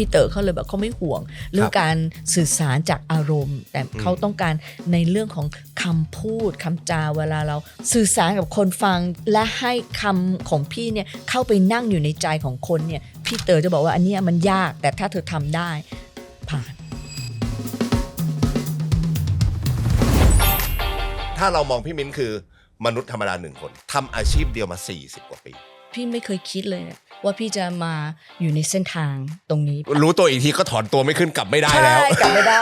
พี่เต๋อเขาเลยแบบเขาไม่ห่วงเรื่องการสื่อสารจากอารมณ์แต่เขาต้องการในเรื่องของคำพูดคำจาเวลาเราสื่อสารกับคนฟังและให้คำของพี่เนี่ยเข้าไปนั่งอยู่ในใจของคนเนี่ยพี่เต๋อจะบอกว่าอันนี้มันยากแต่ถ้าเธอทำได้ผ่านถ้าเรามองพี่มิ้นคือมนุษย์ธรรมดา1 คนทำอาชีพเดียวมา40 กว่าปีพี่ไม่เคยคิดเลยว่าพี่จะมาอยู่ในเส้นทางตรงนี้รู้ตัวอีกทีก็ถอนตัวไม่ขึ้นกลับไม่ได้แล้วใช่กลับไม่ได้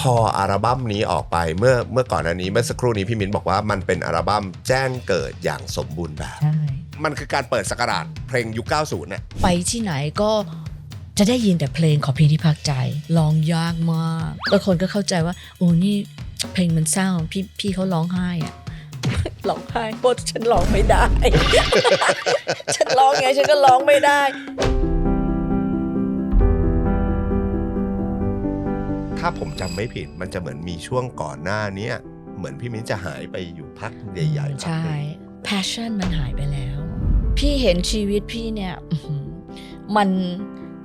พออัลบั้มนี้ออกไปเมื่อก่อนอันนี้เมื่อสักครู่นี้พี่มิ้นบอกว่ามันเป็นอัลบั้มแจ้งเกิดอย่างสมบูรณ์แบบมันคือการเปิดศักราชเพลงยุค 90 เนี่ยไปที่ไหนก็จะได้ยินแต่เพลงของพี่ที่พักใจร้องยากมากแล้วคนก็เข้าใจว่าโอ้นี่เพลงมันเศร้าพี่เขาร้องไห้อะร้องไห้เพราะฉันร้องไม่ได้ ฉันร้องไงฉันก็ร้องไม่ได้ถ้าผมจำไม่ผิดมันจะเหมือนมีช่วงก่อนหน้านี้เหมือนพี่มิ้นจะหายไปอยู่พักใหญ่ๆใช่ passion มันหายไปแล้วพี่เห็นชีวิตพี่เนี่ยมัน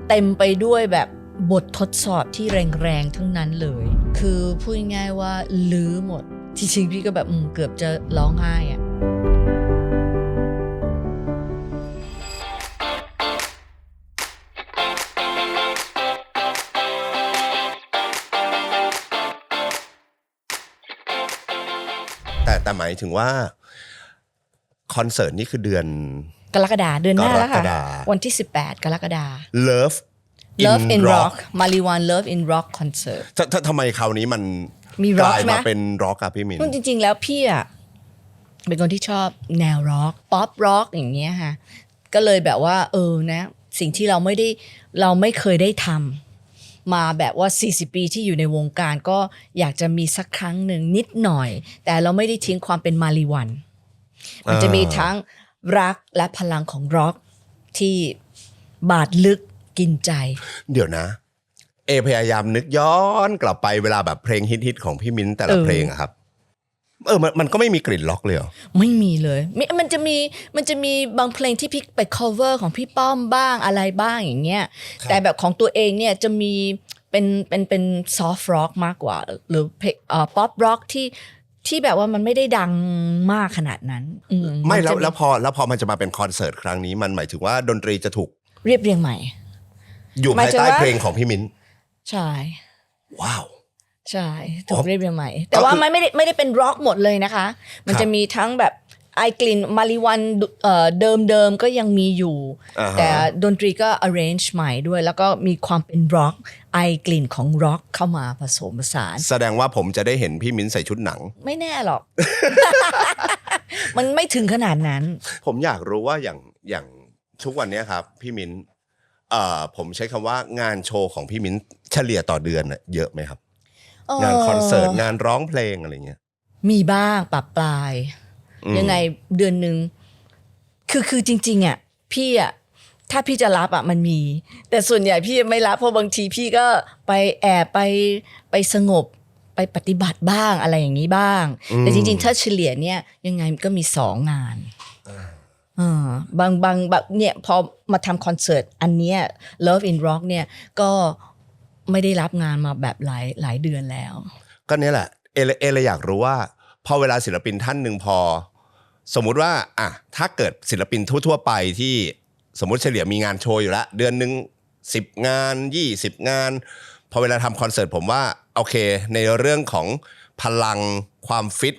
เต็มไปด้วยแบบบททดสอบที่แรงๆทั้งนั้นเลยคือพูดง่ายๆว่าลื้อหมดจริงๆพี่ก็แบบเกือบจะร้องไห้อะแต่หมายถึงว่าคอนเสิร์ตนี่คือเดือนกรกฎาคมเดือนหน้าแล้วค่ะวันที่18 กรกฎาคม Love in Rock Mariwan Love in Rock Concert ทำไมคราวนี้มันมี ก rock ลายมาเป็นร็อกอะพี่มินจริงๆแล้วพี่อะเป็นคนที่ชอบแนวร็อกป๊อปร็อกอย่างเงี้ยค่ะก็เลยแบบว่านะสิ่งที่เราไม่เคยได้ทำมาแบบว่า40 ปีที่อยู่ในวงการก็อยากจะมีสักครั้งหนึ่งนิดหน่อยแต่เราไม่ได้ทิ้งความเป็นมาริวันมันจะมีทั้งรักและพลังของร็อกที่บาดลึกกินใจเดี๋ยวนะพยายามนึกย้อนกลับไปเวลาแบบเพลงฮิตๆของพี่มิ้นแต่ละเพลงอะครับมันก็ไม่มีกลิ่นล็อกเลยเหรอไม่มีเลยมันจะมีบางเพลงที่พี่ไป cover ของพี่ป้อมบ้างอะไรบ้างอย่างเงี้ยแต่แบบของตัวเองเนี่ยจะมีเป็น soft rock มากกว่าหรือpop rock ที่แบบว่ามันไม่ได้ดังมากขนาดนั้นไม่แล้วพอมันจะมาเป็นคอนเสิร์ตครั้งนี้มันหมายถึงว่าดนตรีจะถูกเรียบเรียงใหม่อยู่ภายใต้เพลงของพี่มิ้นใช่ว้าวใช่ถูกเรียบเรียงใหม่แต่ว่ามันไม่ได้เป็นร็อกหมดเลยนะคะมันจะมีทั้งแบบไอกลิ่นมาริวันเดิมก็ยังมีอยู่แต่ดนตรีก็ arrange ใหม่ด้วยแล้วก็มีความเป็นร็อกไอกลิ่นของร็อกเข้ามาผสมผสานแสดงว่าผมจะได้เห็นพี่มิ้นใส่ชุดหนังไม่แน่หรอก มันไม่ถึงขนาดนั้นผมอยากรู้ว่าอย่างทุกวันนี้ครับพี่มิ้นผมใช้คำว่างานโชว์ของพี่มิ้นเฉลี่ยต่อเดือนเยอะไหมครับงานคอนเสิร์ตงานร้องเพลงอะไรเงี้ยมีบ้างปรับปลายยังไงเดือนนึงคือจริงๆอ่ะพี่อ่ะถ้าพี่จะรับอ่ะมันมีแต่ส่วนใหญ่พี่ไม่รับเพราะบางทีพี่ก็ไปแอบไปสงบไปปฏิบัติบ้างอะไรอย่างนี้บ้างแต่จริงๆถ้าเฉลี่ยเนี่ยยังไงก็มี2 งานบางเนี่ยพอมาทำคอนเสิร์ตอันเนี้ย Love in Rock เนี่ยก็ไม่ได้รับงานมาแบบหลายเดือนแล้วก็เนี่ยแหละเลยอยากรู้ว่าพอเวลาศิลปินท่านหนึ่งพอสมมุติว่าถ้าเกิดศิลปินทั่วๆไปที่สมมุติเฉลี่ยมีงานโชว์อยู่แล้วเดือนนึง10 งาน20 งานพอเวลาทำคอนเสิร์ตผมว่าโอเคในเรื่องของพลังความฟิต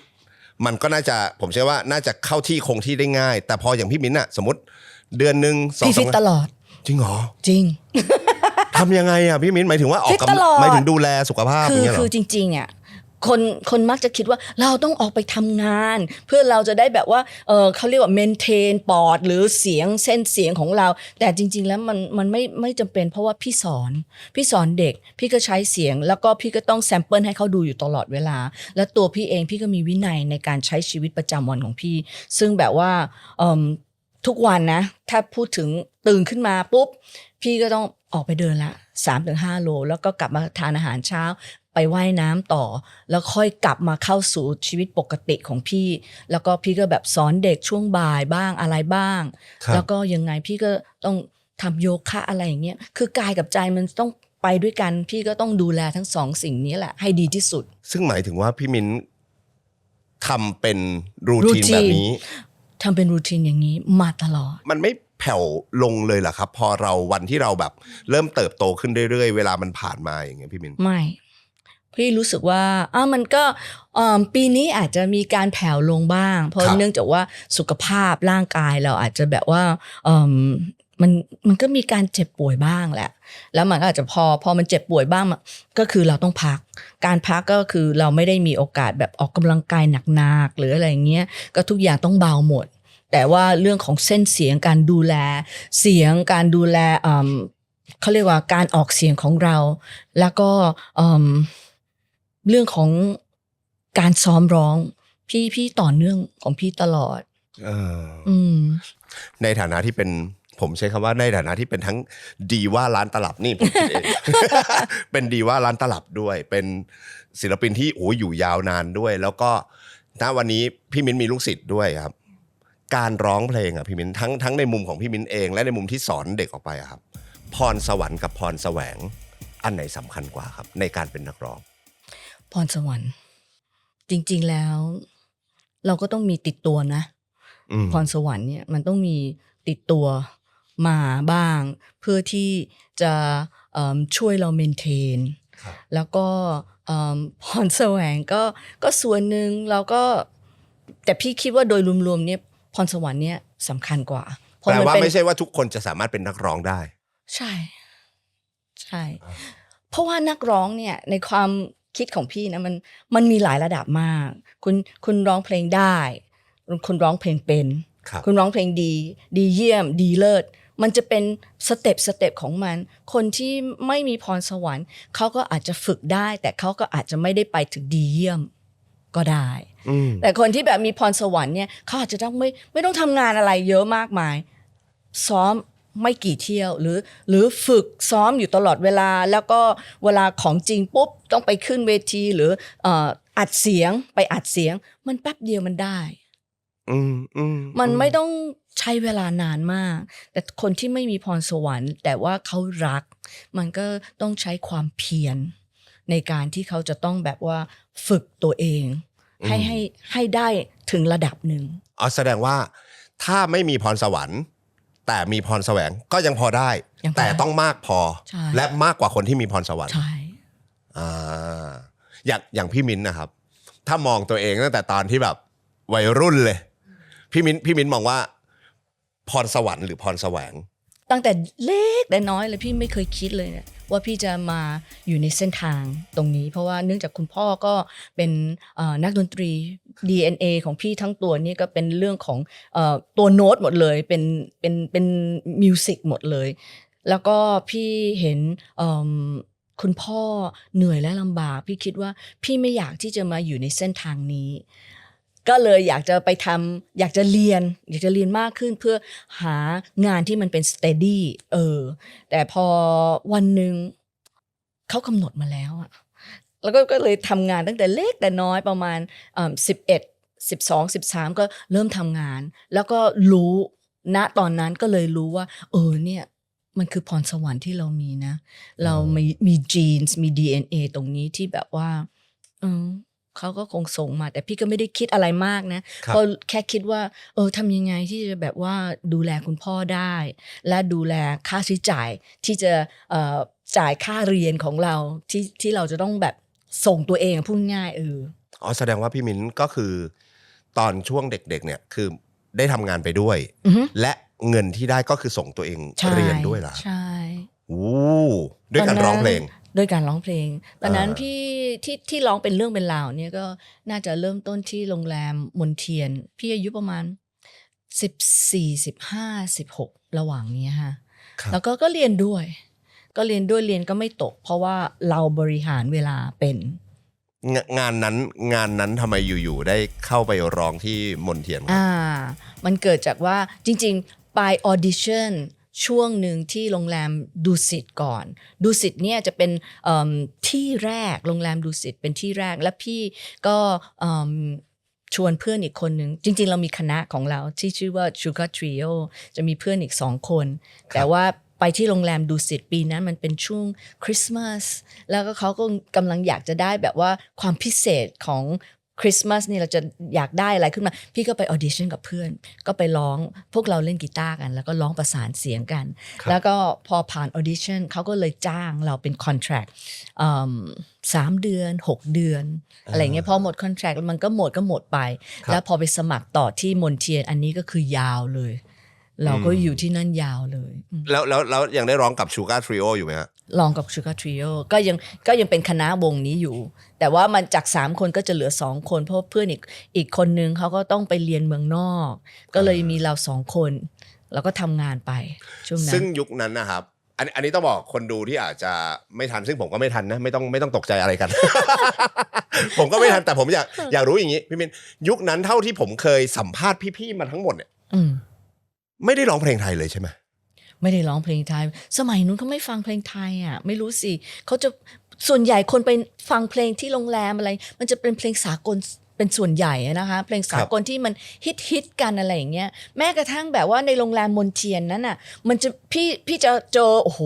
มันก็น่าจะผมเชื่อว่าน่าจะเข้าที่คงที่ได้ง่ายแต่พออย่างพี่มิ้นสมมติเดือนนึงพี่ฟิตตลอดจริงเหรอจริง ทำยังไงพี่มิ้นหมายถึงว่าออกกำลังหมายถึงดูแลสุขภาพอย่างเงี้ยเหรอคือจริงๆคนมักจะคิดว่าเราต้องออกไปทำงานเพื่อเราจะได้แบบว่าเขาเรียกว่าเมนเทนปอดหรือเสียงเส้นเสียงของเราแต่จริงๆแล้วมันไม่จำเป็นเพราะว่าพี่สอนเด็กพี่ก็ใช้เสียงแล้วก็พี่ก็ต้องแซมเปิลให้เขาดูอยู่ตลอดเวลาและตัวพี่เองพี่ก็มีวินัยในการใช้ชีวิตประจำวันของพี่ซึ่งแบบว่าทุกวันนะถ้าพูดถึงตื่นขึ้นมาปุ๊บพี่ก็ต้องออกไปเดินละ 3-5 โลแล้วก็กลับมาทานอาหารเช้า ไปว่ายน้ำต่อแล้วค่อยกลับมาเข้าสู่ชีวิตปกติของพี่แล้วก็พี่ก็แบบสอนเด็กช่วงบ่ายบ้างอะไรบ้างแล้วก็ยังไงพี่ก็ต้องทำโยคะอะไรอย่างเงี้ยคือกายกับใจมันต้องไปด้วยกันพี่ก็ต้องดูแลทั้งสองสิ่งนี้แหละให้ดีที่สุดซึ่งหมายถึงว่าพี่มิ้นทำเป็นรูทีนแบบนี้ทำเป็นรูทีนอย่างนี้มาตลอดมันไม่แผ่วลงเลยเหรอครับพอเราวันที่เราแบบเริ่มเติบโตขึ้นเรื่อยๆเวลามันผ่านมาอย่างเงี้ยพี่มิ้นไม่พี่รู้สึกว่ามันก็ปีนี้อาจจะมีการแผ่วลงบ้างเพราะเนื่องจากว่าสุขภาพร่างกายเราอาจจะแบบว่ามันก็มีการเจ็บป่วยบ้างแหละแล้วมันก็อาจจะพอมันเจ็บป่วยบ้างก็คือเราต้องพักการพักก็คือเราไม่ได้มีโอกาสแบบออกกำลังกายหนักๆหรืออะไรเงี้ยก็ทุกอย่างต้องเบาหมดแต่ว่าเรื่องของเส้นเสียงการดูแลเสียงการดูแลเขาเรียกว่าการออกเสียงของเราแล้วก็เรื่องของการซ้อมร้องพี่ต่อเนื่องของพี่ตลอดในฐานะที่เป็นผมใช้คำว่าในฐานะที่เป็นทั้งดีว่าร้านตลับนี่ผมคิดเอง เป็นดีว่าร้านตลับด้วยเป็นศิลปินที่อยู่ยาวนานด้วยแล้วก็ณวันนี้พี่มิ้นมีลูกศิษย์ด้วยครับการร้องเพลงพี่มิ้นทั้งในมุมของพี่มิ้นเองและในมุมที่สอนเด็กออกไปครับพรสวรรค์กับพรแสวงอันไหนสำคัญกว่าครับในการเป็นนักร้องพรสวรรค์จริงๆแล้วเราก็ต้องมีติดตัวนะพรสวรรค์เนี่ยมันต้องมีติดตัวมาบ้างเพื่อที่จะช่วยเราเมนเทนแล้วก็พรแสวงก็ส่วนหนึ่งเราก็แต่พี่คิดว่าโดยรวมๆเนี่ยพรสวรรค์เนี่ยสำคัญกว่าแปลว่าไม่ใช่ว่าทุกคนจะสามารถเป็นนักร้องได้ใช่เพราะว่านักร้องเนี่ยในความคิดของพี่นะมันมีหลายระดับมากคุณร้องเพลงได้คุณร้องเพลงเป็นคุณร้องเพลงดีเยี่ยมดีเลิศมันจะเป็นสเต็ปของมันคนที่ไม่มีพรสวรรค์เขาก็อาจจะฝึกได้แต่เขาก็อาจจะไม่ได้ไปถึงดีเยี่ยมก็ได้แต่คนที่แบบมีพรสวรรค์เนี่ยเขาอาจจะต้องไม่ต้องทำงานอะไรเยอะมากมายซ้อมไม่กี่เที่ยวหรือฝึกซ้อมอยู่ตลอดเวลาแล้วก็เวลาของจริงปุ๊บต้องไปขึ้นเวทีหรืออัดเสียงมันแป๊บเดียวมันได้มันไม่ต้องใช้เวลานานมากแต่คนที่ไม่มีพรสวรรค์แต่ว่าเขารักมันก็ต้องใช้ความเพียรในการที่เขาจะต้องแบบว่าฝึกตัวเองให้ได้ถึงระดับหนึ่งแสดงว่าถ้าไม่มีพรสวรรค์แต่มีพรแสวงก็ยังพอได้แต่ต้องมากพอและมากกว่าคนที่มีพรสวรรค์ใช่อย่างพี่มิ้นนะครับถ้ามองตัวเองตั้งแต่ตอนที่แบบวัยรุ่นเลยพี่มิ้นมองว่าพรสวรรค์หรือพรแสวงตั้งแต่เล็กแต่น้อยเลยพี่ไม่เคยคิดเลยเนี่ยว่าพี่จะมาอยู่ในเส้นทางตรงนี้เพราะว่าเนื่องจากคุณพ่อก็เป็นนักดนตรี DNA ของพี่ทั้งตัวนี่ก็เป็นเรื่องของตัวโน้ตหมดเลยเป็นมิวสิกหมดเลยแล้วก็พี่เห็นคุณพ่อเหนื่อยและลำบากพี่คิดว่าพี่ไม่อยากที่จะมาอยู่ในเส้นทางนี้ก็เลยอยากจะไปทำอยากจะเรียนมากขึ้นเพื่อหางานที่มันเป็น steady แต่พอวันหนึ่งเขากำหนดมาแล้วอะแล้วก็เลยทำงานตั้งแต่เล็กแต่น้อยประมาณ11 12 13ก็เริ่มทำงานแล้วก็รู้ณตอนนั้นก็เลยรู้ว่าเนี่ยมันคือพรสวรรค์ที่เรามีนะเรามีจีนส์มี DNA ตรงนี้ที่แบบว่าเขาก็คงส่งมาแต่พี่ก็ไม่ได้คิดอะไรมากนะก็แค่คิดว่าทำยังไงที่จะแบบว่าดูแลคุณพ่อได้และดูแลค่าใช้จ่ายที่จะจ่ายค่าเรียนของเราที่เราจะต้องแบบส่งตัวเองพูดง่ายแสดงว่าพี่มิ้นก็คือตอนช่วงเด็กๆเนี่ยคือได้ทำงานไปด้วยและเงินที่ได้ก็คือส่งตัวเองเรียนด้วยล่ะใช่ด้วยการร้องเพลงด้วยการร้องเพลงตอนนั้นพี่ที่ร้องเป็นเรื่องเป็นราวเนี่ยก็น่าจะเริ่มต้นที่โรงแรมมนเทียนพี่อายุประมาณ14 15 16ระหว่างนี้ค่ะแล้วก็เรียนด้วยเรียนก็ไม่ตกเพราะว่าเราบริหารเวลาเป็นงานนั้นทำไมอยู่ๆได้เข้าไปร้องที่มนเทียนมันเกิดจากว่าจริงๆไปออดิชั่น ช่วงหนึ่งที่โรงแรมดุสิตก่อนดุสิตเนี่ยจะเป็นที่แรกโรงแรมดุสิตเป็นที่แรกและพี่ก็ชวนเพื่อนอีกคนหนึ่งจริงๆเรามีคณะของเราที่ชื่อว่า Sugar Trio จะมีเพื่อนอีก2 คนแต่ว่าไปที่โรงแรมดุสิตปีนั้นมันเป็นช่วงคริสต์มาสแล้วก็เขาก็กำลังอยากจะได้แบบว่าความพิเศษของคริสต์มาสนี่เราจะอยากได้อะไรขึ้นมาพี่ก็ไปออดิชั่นกับเพื่อนก็ไปร้องพวกเราเล่นกีตาร์กันแล้วก็ร้องประสานเสียงกันแล้วก็พอผ่านออดิชั่นเขาก็เลยจ้างเราเป็นคอนแทรค3 เดือน6 เดือนอะไรเงี้ยพอหมดคอนแทรคมันก็หมดไปแล้วพอไปสมัครต่อที่มนเทียนอันนี้ก็คือยาวเลยเราก็อยู่ที่นั่นยาวเลยแล้วยังได้ร้องกับ Sugar Trio อยู่ไหมฮะลองกับ Sugar Trio ก็ยังเป็นคณะวงนี้อยู่แต่ว่ามันจาก3 คนก็จะเหลือ2 คนเพราะเพื่อนอีกคนนึงเขาก็ต้องไปเรียนเมืองนอกก็เลยมีเรา2 คนแล้วก็ทำงานไปช่วงนั้นซึ่งยุคนั้นนะครับอันนี้ต้องบอกคนดูที่อาจจะไม่ทันซึ่งผมก็ไม่ทันนะไม่ต้องตกใจอะไรกัน ผมก็ไม่ทันแต่ผมอยากรู้อย่างนี้พี่มินยุคนั้นเท่าที่ผมเคยสัมภาษณ์พี่ๆมาทั้งหมดเนี่ยไม่ได้ร้องเพลงไทยเลยใช่ไหมไม่ได้ร้องเพลงไทยสมัยนู้นเขาไม่ฟังเพลงไทยอ่ะไม่รู้สิเขาจะส่วนใหญ่คนไปฟังเพลงที่โรงแรมอะไรมันจะเป็นเพลงสากลเป็นส่วนใหญ่นะคะเพลงสากลที่มันฮิตกันอะไรอย่างเงี้ยแม้กระทั่งแบบว่าในโรงแรมมนเทียนนั้นอ่ะมันจะพี่จะเจอโอ้โห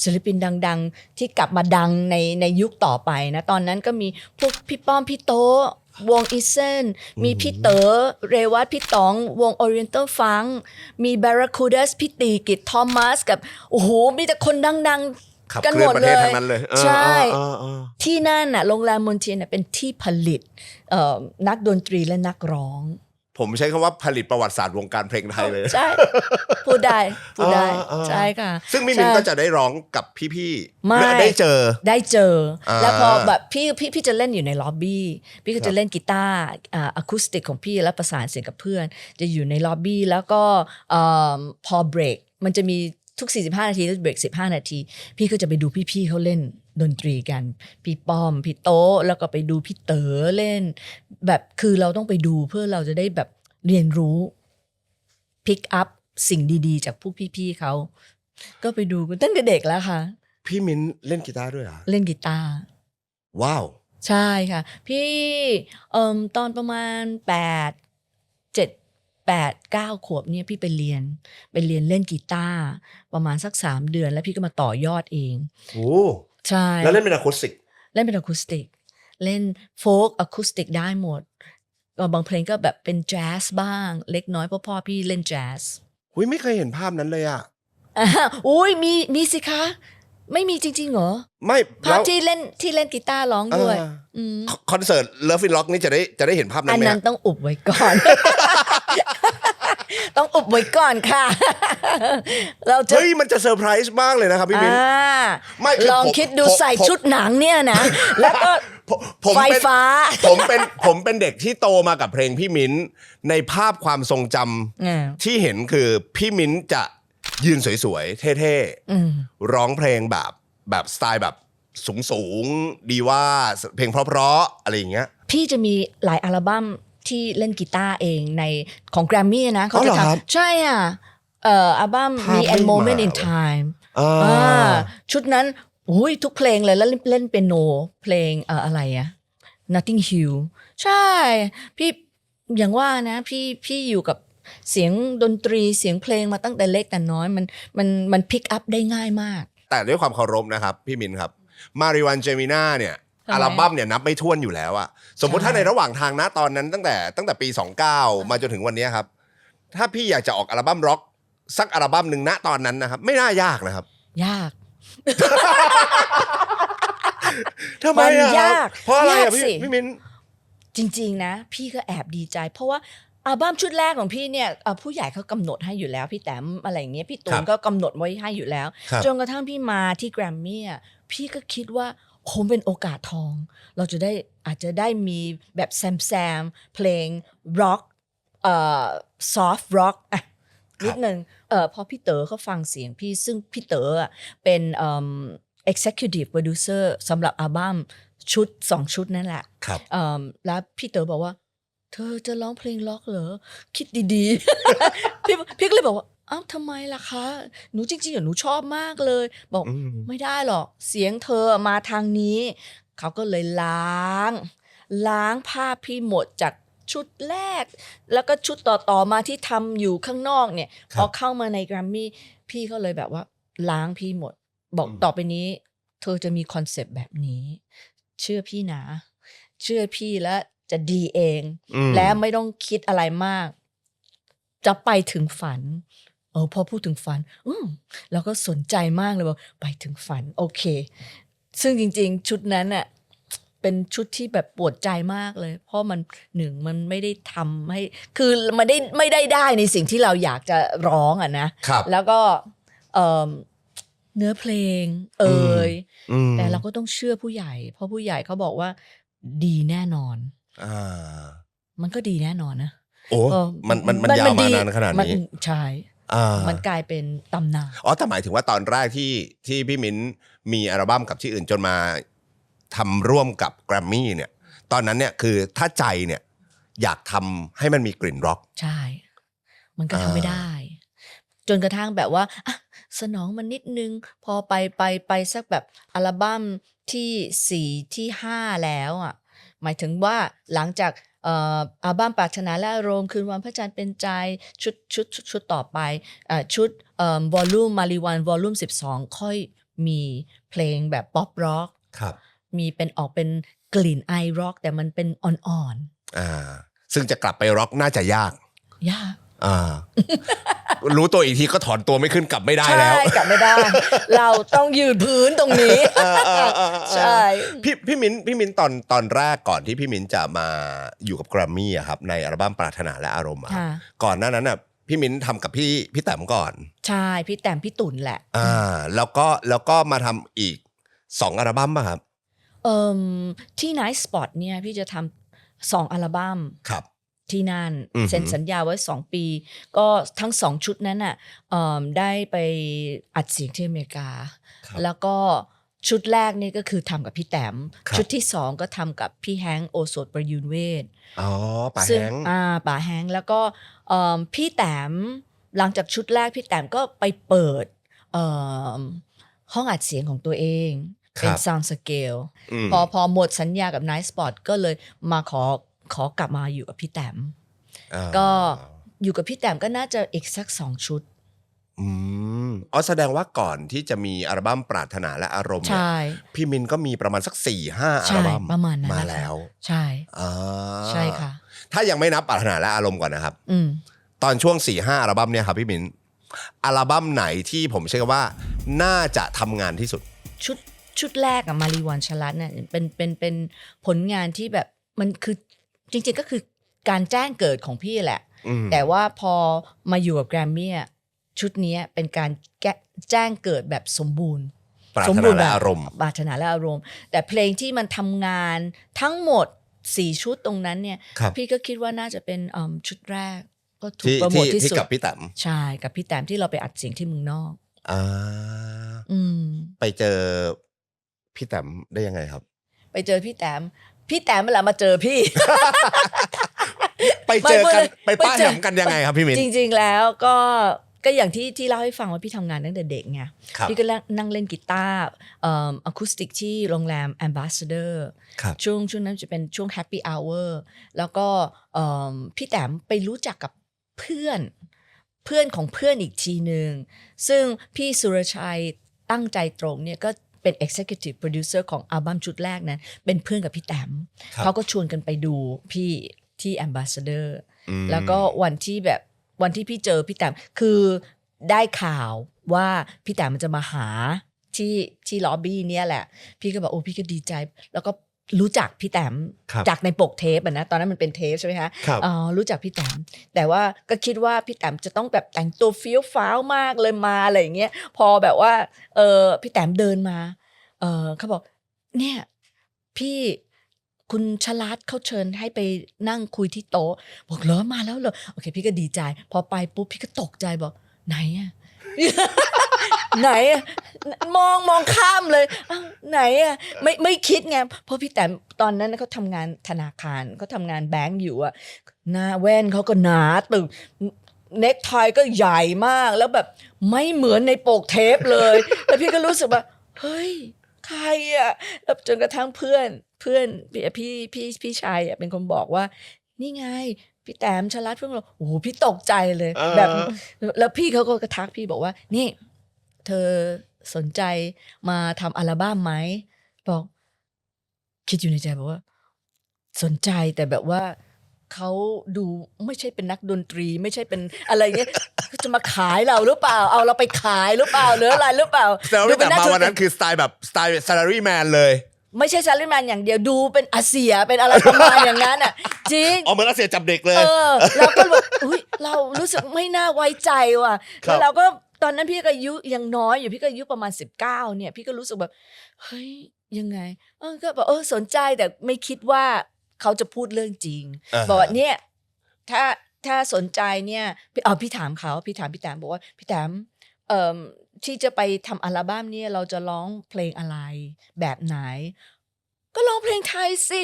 ศิลปินดังๆที่กลับมาดังในยุคต่อไปนะตอนนั้นก็มีพวกพี่ป้อมพี่โตวงอีเซนมีพี่เต๋อเรวัตพี่ต๋องวง Oriental Funk มี Barracudas พี่ตีกิจทอมัสกับโอ้โหมีแต่คนดังๆกันหมดเลยใช่ที่นั่นน่ะโรงแรมมนเทียนน่ะเป็นที่ผลิตนักดนตรีและนักร้องผมใช้คำว่าผลิตประวัติศาสตร์วงการเพลงไทยเลยใช่พูดได้ใช่ค่ะซึ่งมินก็จะได้ร้องกับพี่ๆได้เจอแล้วพอแบบพี่จะเล่นอยู่ในล็อบบี้พี่ก็จะเล่นกีตาร์อะคูสติกของพี่แล้วประสานเสียงกับเพื่อนจะอยู่ในล็อบบี้แล้วก็พอเบรกมันจะมีทุก45 นาทีแล้วเบรก15 นาทีพี่ก็จะไปดูพี่ๆเขาเล่นดนตรีกันพี่ป้อมพี่โต๊ะแล้วก็ไปดูพี่เต๋อเล่นแบบคือเราต้องไปดูเพื่อเราจะได้แบบเรียนรู้พิกอัพสิ่งดีๆจากพวกพี่ๆเขาก็ไปดูกันตั้งแต่เด็กแล้วค่ะพี่มิ้นเล่นกีตาร์ด้วยเหรอเล่นกีตาร์ว้าวใช่ค่ะพี่ตอนประมาณ8-9 ขวบเนี่ยพี่ไปเรียนเล่นกีตาร์ประมาณสัก3 เดือนแล้วพี่ก็มาต่อยอดเองโอ้ใช่แล้วเล่นเป็นอะคูสติกเล่นโฟล์กอะคูสติกได้หมดก็บางเพลงก็แบบเป็นแจ๊สบ้างเล็กน้อยเพราะพ่อพี่เล่นแจ๊สอุ้ยไม่เคยเห็นภาพนั้นเลยอ่ะอุ้ยมีสิคะไม่มีจริงๆเหรอไม่ภาพที่เล่นกีตาร์ร้องด้วยคอนเสิร์ต Love in Rock นี่จะได้เห็นภาพนั้นไหมอันนั้นต้องอุบไว้ก่อน ต้องอุบไว้ก่อนค่ะเราจะเฮ้ยมันจะเซอร์ไพรส์มากเลยนะครับพี่มิ้นไม่ลองคิดดูใส่ชุดหนังเนี่ยนะแล้วก็ไฟฟ้าผมเป็นเด็กที่โตมากับเพลงพี่มิ้นในภาพความทรงจำที่เห็นคือพี่มิ้นจะยืนสวยๆเท่ๆร้องเพลงแบบสไตล์แบบสูงดีว่าเพลงเพราะๆอะไรอย่างเงี้ยพี่จะมีหลายอัลบั้มที่เล่นกีตาร์เองในของแกรมมี่นะเขาจะทำใช่อ่ะอัลบั้มมี and moment in time ชุดนั้นอุ้ยทุกเพลงเลยแล้วเล่นเปียโนเพลงอะไรอะ Notting Hill ใช่พี่อย่างว่านะพี่อยู่กับเสียงดนตรีเสียงเพลงมาตั้งแต่เล็กแต่น้อยมันพิกอัพได้ง่ายมากแต่ด้วยความเคารพนะครับพี่มินครับมาริวันเจมิน่าเนี่ยอัลบั้มเนี่ยนับไม่ถ้วนอยู่แล้วอะสมมุติถ้าในระหว่างทางนะตอนนั้นตั้งแต่ปี29มาจนถึงวันนี้ครับถ้าพี่อยากจะออกอัลบั้มร็อกสักอัลบั้มหนึ่งณตอนนั้นนะครับไม่น่ายากนะครับยากทำไมอะเพราะอะไรอะพี่มินจริงๆนะพี่ก็แอบดีใจเพราะว่าอัลบั้มชุดแรกของพี่เนี่ยผู้ใหญ่เขากำหนดให้อยู่แล้วพี่แต้มอะไรอย่างเงี้ยพี่ตูนก็กำหนดไว้ให้อยู่แล้วจนกระทั่งพี่มาที่แกรมมี่พี่ก็คิดว่าคงเป็นโอกาสทองเราจะได้อาจจะได้มีแบบแซมเพลงร็อกซอฟต์ร็อกนิดนึงพอพี่เต๋อเขาฟังเสียงพี่ซึ่งพี่เต๋อเป็นexecutive producer สำหรับอัลบั้มชุด2 ชุดนั่นแหละแล้วพี่เต๋อบอกว่าเธอจะร้องเพลงร็อกเหรอคิดดีๆ พี่ก็เลยบอกว่า อ้าวทำไมล่ะคะหนูจริงๆหนูชอบมากเลยบอกไม่ได้หรอกเสียงเธอมาทางนี้เขาก็เลยล้างภาพพี่หมดจากชุดแรกแล้วก็ชุดต่อมาที่ทำอยู่ข้างนอกเนี่ยพอเข้ามาในแกรมมี่พี่ก็เลยแบบว่าล้างพี่หมดบอกต่อไปนี้เธอจะมีคอนเซปต์แบบนี้เชื่อพี่นะเชื่อพี่แล้วจะดีเองและไม่ต้องคิดอะไรมากจะไปถึงฝันพอพูดถึงฝันเราก็สนใจมากเลยว่าไปถึงฝันโอเคซึ่งจริงๆชุดนั้นน่ะเป็นชุดที่แบบปวดใจมากเลยเพราะมันมันไม่ได้ทำให้คือมันไม่ได้ในสิ่งที่เราอยากจะร้องอ่ะนะแล้วก็เนื้อเพลงแต่เราก็ต้องเชื่อผู้ใหญ่เพราะผู้ใหญ่เขาบอกว่าดีแน่นอนมันก็ดีแน่นอนนะโอ้มันยาวมานานขนาดนี้ใช่มันกลายเป็นตำนานแต่หมายถึงว่าตอนแรกที่พี่มิ้นมีอัลบั้มกับที่อื่นจนมาทำร่วมกับแกรมมี่เนี่ยตอนนั้นเนี่ยคือถ้าใจเนี่ยอยากทำให้มันมีกลิ่นร็อกใช่มันก็ทำไม่ได้จนกระทั่งแบบว่าสนองมันนิดนึงพอไปสักแบบอัลบั้มที่4ที่5แล้วอ่ะหมายถึงว่าหลังจากอัลบั้มปรารถนาและอารมณ์คืนวันพระจันทร์เป็นใจชุดต่อไปชุดวอลลุ่มมาริวันวอลลุ่ม12ค่อยมีเพลงแบบป๊อปร็อกมีเป็นออกเป็นกลิ่นไอร็อกแต่มันเป็นอ่อนซึ่งจะกลับไปร็อกน่าจะยากรู้ตัวอีกทีก็ถอนตัวไม่ขึ้นกลับไม่ได้แล้วใช่กลับไม่ได้ เราต้องยืนพื้นตรงนี้ใช่พี่มิ้นตอนแรกก่อนที่พี่มิ้นจะมาอยู่กับแกรมมี่อะครับในอัลบั้มปรารถนาและอารมณ์ก่อนหน้านั้นน่ะพี่มิ้นทำกับพี่แต้มก่อนใช่พี่แต้มพี่ตุ่นแหละแล้วก็มาทำอีก2อัลบั้มป่ะครับที่ Night Spot เนี่ยพี่จะทำ2อัลบั้มครับที่นั่นเซ็นสัญญาไว้2ปีก็ทั้ง2ชุดนั้นน่ะได้ไปอัดเสียงที่อเมริกาแล้วก็ชุดแรกนี่ก็คือทำกับพี่แต้มชุดที่2ก็ทำกับพี่แฮงค์โอโสถประยูรเวชป๋าแฮงค์ป๋าแฮงค์แล้วก็พี่แต้มหลังจากชุดแรกพี่แต้มก็ไปเปิดห้องอัดเสียงของตัวเองเป็น Sound Scale พอหมดสัญญากับ Night Spot ก็เลยมาขอกลับมาอยู่กับพี่แต้มก็อยู่กับพี่แต้มก็น่าจะอีกสัก2ชุดแสดงว่าก่อนที่จะมีอัลบั้มปรารถนาและอารมณ์พี่มินก็มีประมาณสัก 4-5 อัลบั้มประมาณนั้นมาแล้วใช่ใช่ค่ะถ้ายังไม่นับปรารถนาและอารมณ์ก่อนนะครับตอนช่วง 4-5 อัลบั้มเนี่ยครับพี่มินอัลบั้มไหนที่ผมเชื่อว่าน่าจะทำงานที่สุดชุดแรกอะมารีวันชลัดเนี่ยเป็นผลงานที่แบบมันคือจริงๆก็คือการแจ้งเกิดของพี่แหละแต่ว่าพอมาอยู่กับแกรมมี่ชุดนี้เป็นการแจ้งเกิดแบบสมบูรณ์ปรารถนาและอารมณ์ปรารถนาและอารมณ์แต่เพลงที่มันทำงานทั้งหมด4ชุดตรงนั้นเนี่ยพี่ก็คิดว่าน่าจะเป็นชุดแรกก็ถูกโปรโมทที่สุดกับพี่แต้มใช่กับพี่แต้มที่เราไปอัดเสียงที่เมืองนอกไปเจอพี่แต้มได้ยังไงครับไปเจอพี่แต้มเวลามาเจอพี่ ไปเจอกันไปป้าแหมกันยังไงครับพี่มิ้นจริงๆแล้วก็อย่างที่เล่าให้ฟังว่าพี่ทำงานตั้งแต่เด็กไงพี่ก็นั่งเล่นกีตาร์อะคูสติกที่โรงแรม Ambassador ช่วงนั้นจะเป็นช่วง Happy Hour แล้วก็พี่แต้มไปรู้จักกับเพื่อนของเพื่อนอีกทีนึงซึ่งพี่สุรชัยตั้งใจตรงเนี่ยก็เป็น Executive Producer ของอัลบั้มชุดแรกนั้นเป็นเพื่อนกับพี่แต้มเขาก็ชวนกันไปดูพี่ที่ Ambassador แล้วก็วันที่พี่เจอพี่แต้มคือได้ข่าวว่าพี่แต้มมันจะมาหาที่ล็อบบี้เนี่ยแหละพี่ก็บอกโอ้พี่ก็ดีใจแล้วก็รู้จักพี่แต้มจากในปกเทปนะตอนนั้นมันเป็นเทปใช่ไหมคะรู้จักพี่แต้มแต่ว่าก็คิดว่าพี่แต้มจะต้องแบบแต่งตัวเฟี้ยวฟ้าวมากเลยมาอะไรอย่างเงี้ยพอแบบว่าพี่แต้มเดินมาเขาบอกเนี่ยพี่คุณชลัดเขาเชิญให้ไปนั่งคุยที่โต๊ะบอกเหรอมาแล้วเหรอโอเคพี่ก็ดีใจพอไปปุ๊บพี่ก็ตกใจบอกไหนอะ ไหนอะมองข้ามเลยไหนอะไม่คิดไงเพราะพี่แต้มตอนนั้นเขาทำงานธนาคารเขาทำงานแบงก์อยู่อะหน้าแว่นเขาก็หนาตึก เน็กไทก็ใหญ่มากแล้วแบบไม่เหมือนในปกเทปเลย แล้วพี่ก็รู้สึกว่าเฮ้ยใครอ่ะแล้วจนกระทั่งเพื่อนพี่ชายเป็นคนบอกว่านี่ไงพี่แต้มชลัดเพิ่งโอ้โหพี่ตกใจเลยแบบแล้วพี่เขาก็กระทักพี่บอกว่านี่เธอสนใจมาทำอัลบั้มไหมบอกคิดอยู่ในใจบอกว่าสนใจแต่แบบว่าเขาดูไม่ใช่เป็นนักดนตรีไม่ใช่เป็นอะไรเงี้ย จะมาขายเราหรือเปล่าเอาเราไปขายหรือเปล่าหรืออะไรหรือเปล่า แต่ว่าแต่มาวันนั้นคือสไตล์แบบสไตล์ salaryman เลยไม่ใช่ซาลิแมนอย่างเดียวดูเป็นอาเซียเป็นอะไรประมาณอย่างนั้นอ่ะจริงเหมือนอาเซียจับเด็กเลยเราก็แบบอุ้ยเรารู้สึกไม่น่าไว้ใจว่ะแล้วเราก็ตอนนั้นพี่ก็อายุยังน้อยอยู่พี่ก็อายุประมาณ19เนี่ยพี่ก็รู้สึกแบบเฮ้ยยังไงก็แบบสนใจแต่ไม่คิดว่าเขาจะพูดเรื่องจริงบอกว่าเนี่ยถ้าสนใจเนี่ยพี่ถามเขาพี่ถามพี่แต้มบอกว่าพี่แต้มที่จะไปทำอัลบั้มเนี่ยเราจะร้องเพลงอะไรแบบไหนก็ร้องเพลงไทยสิ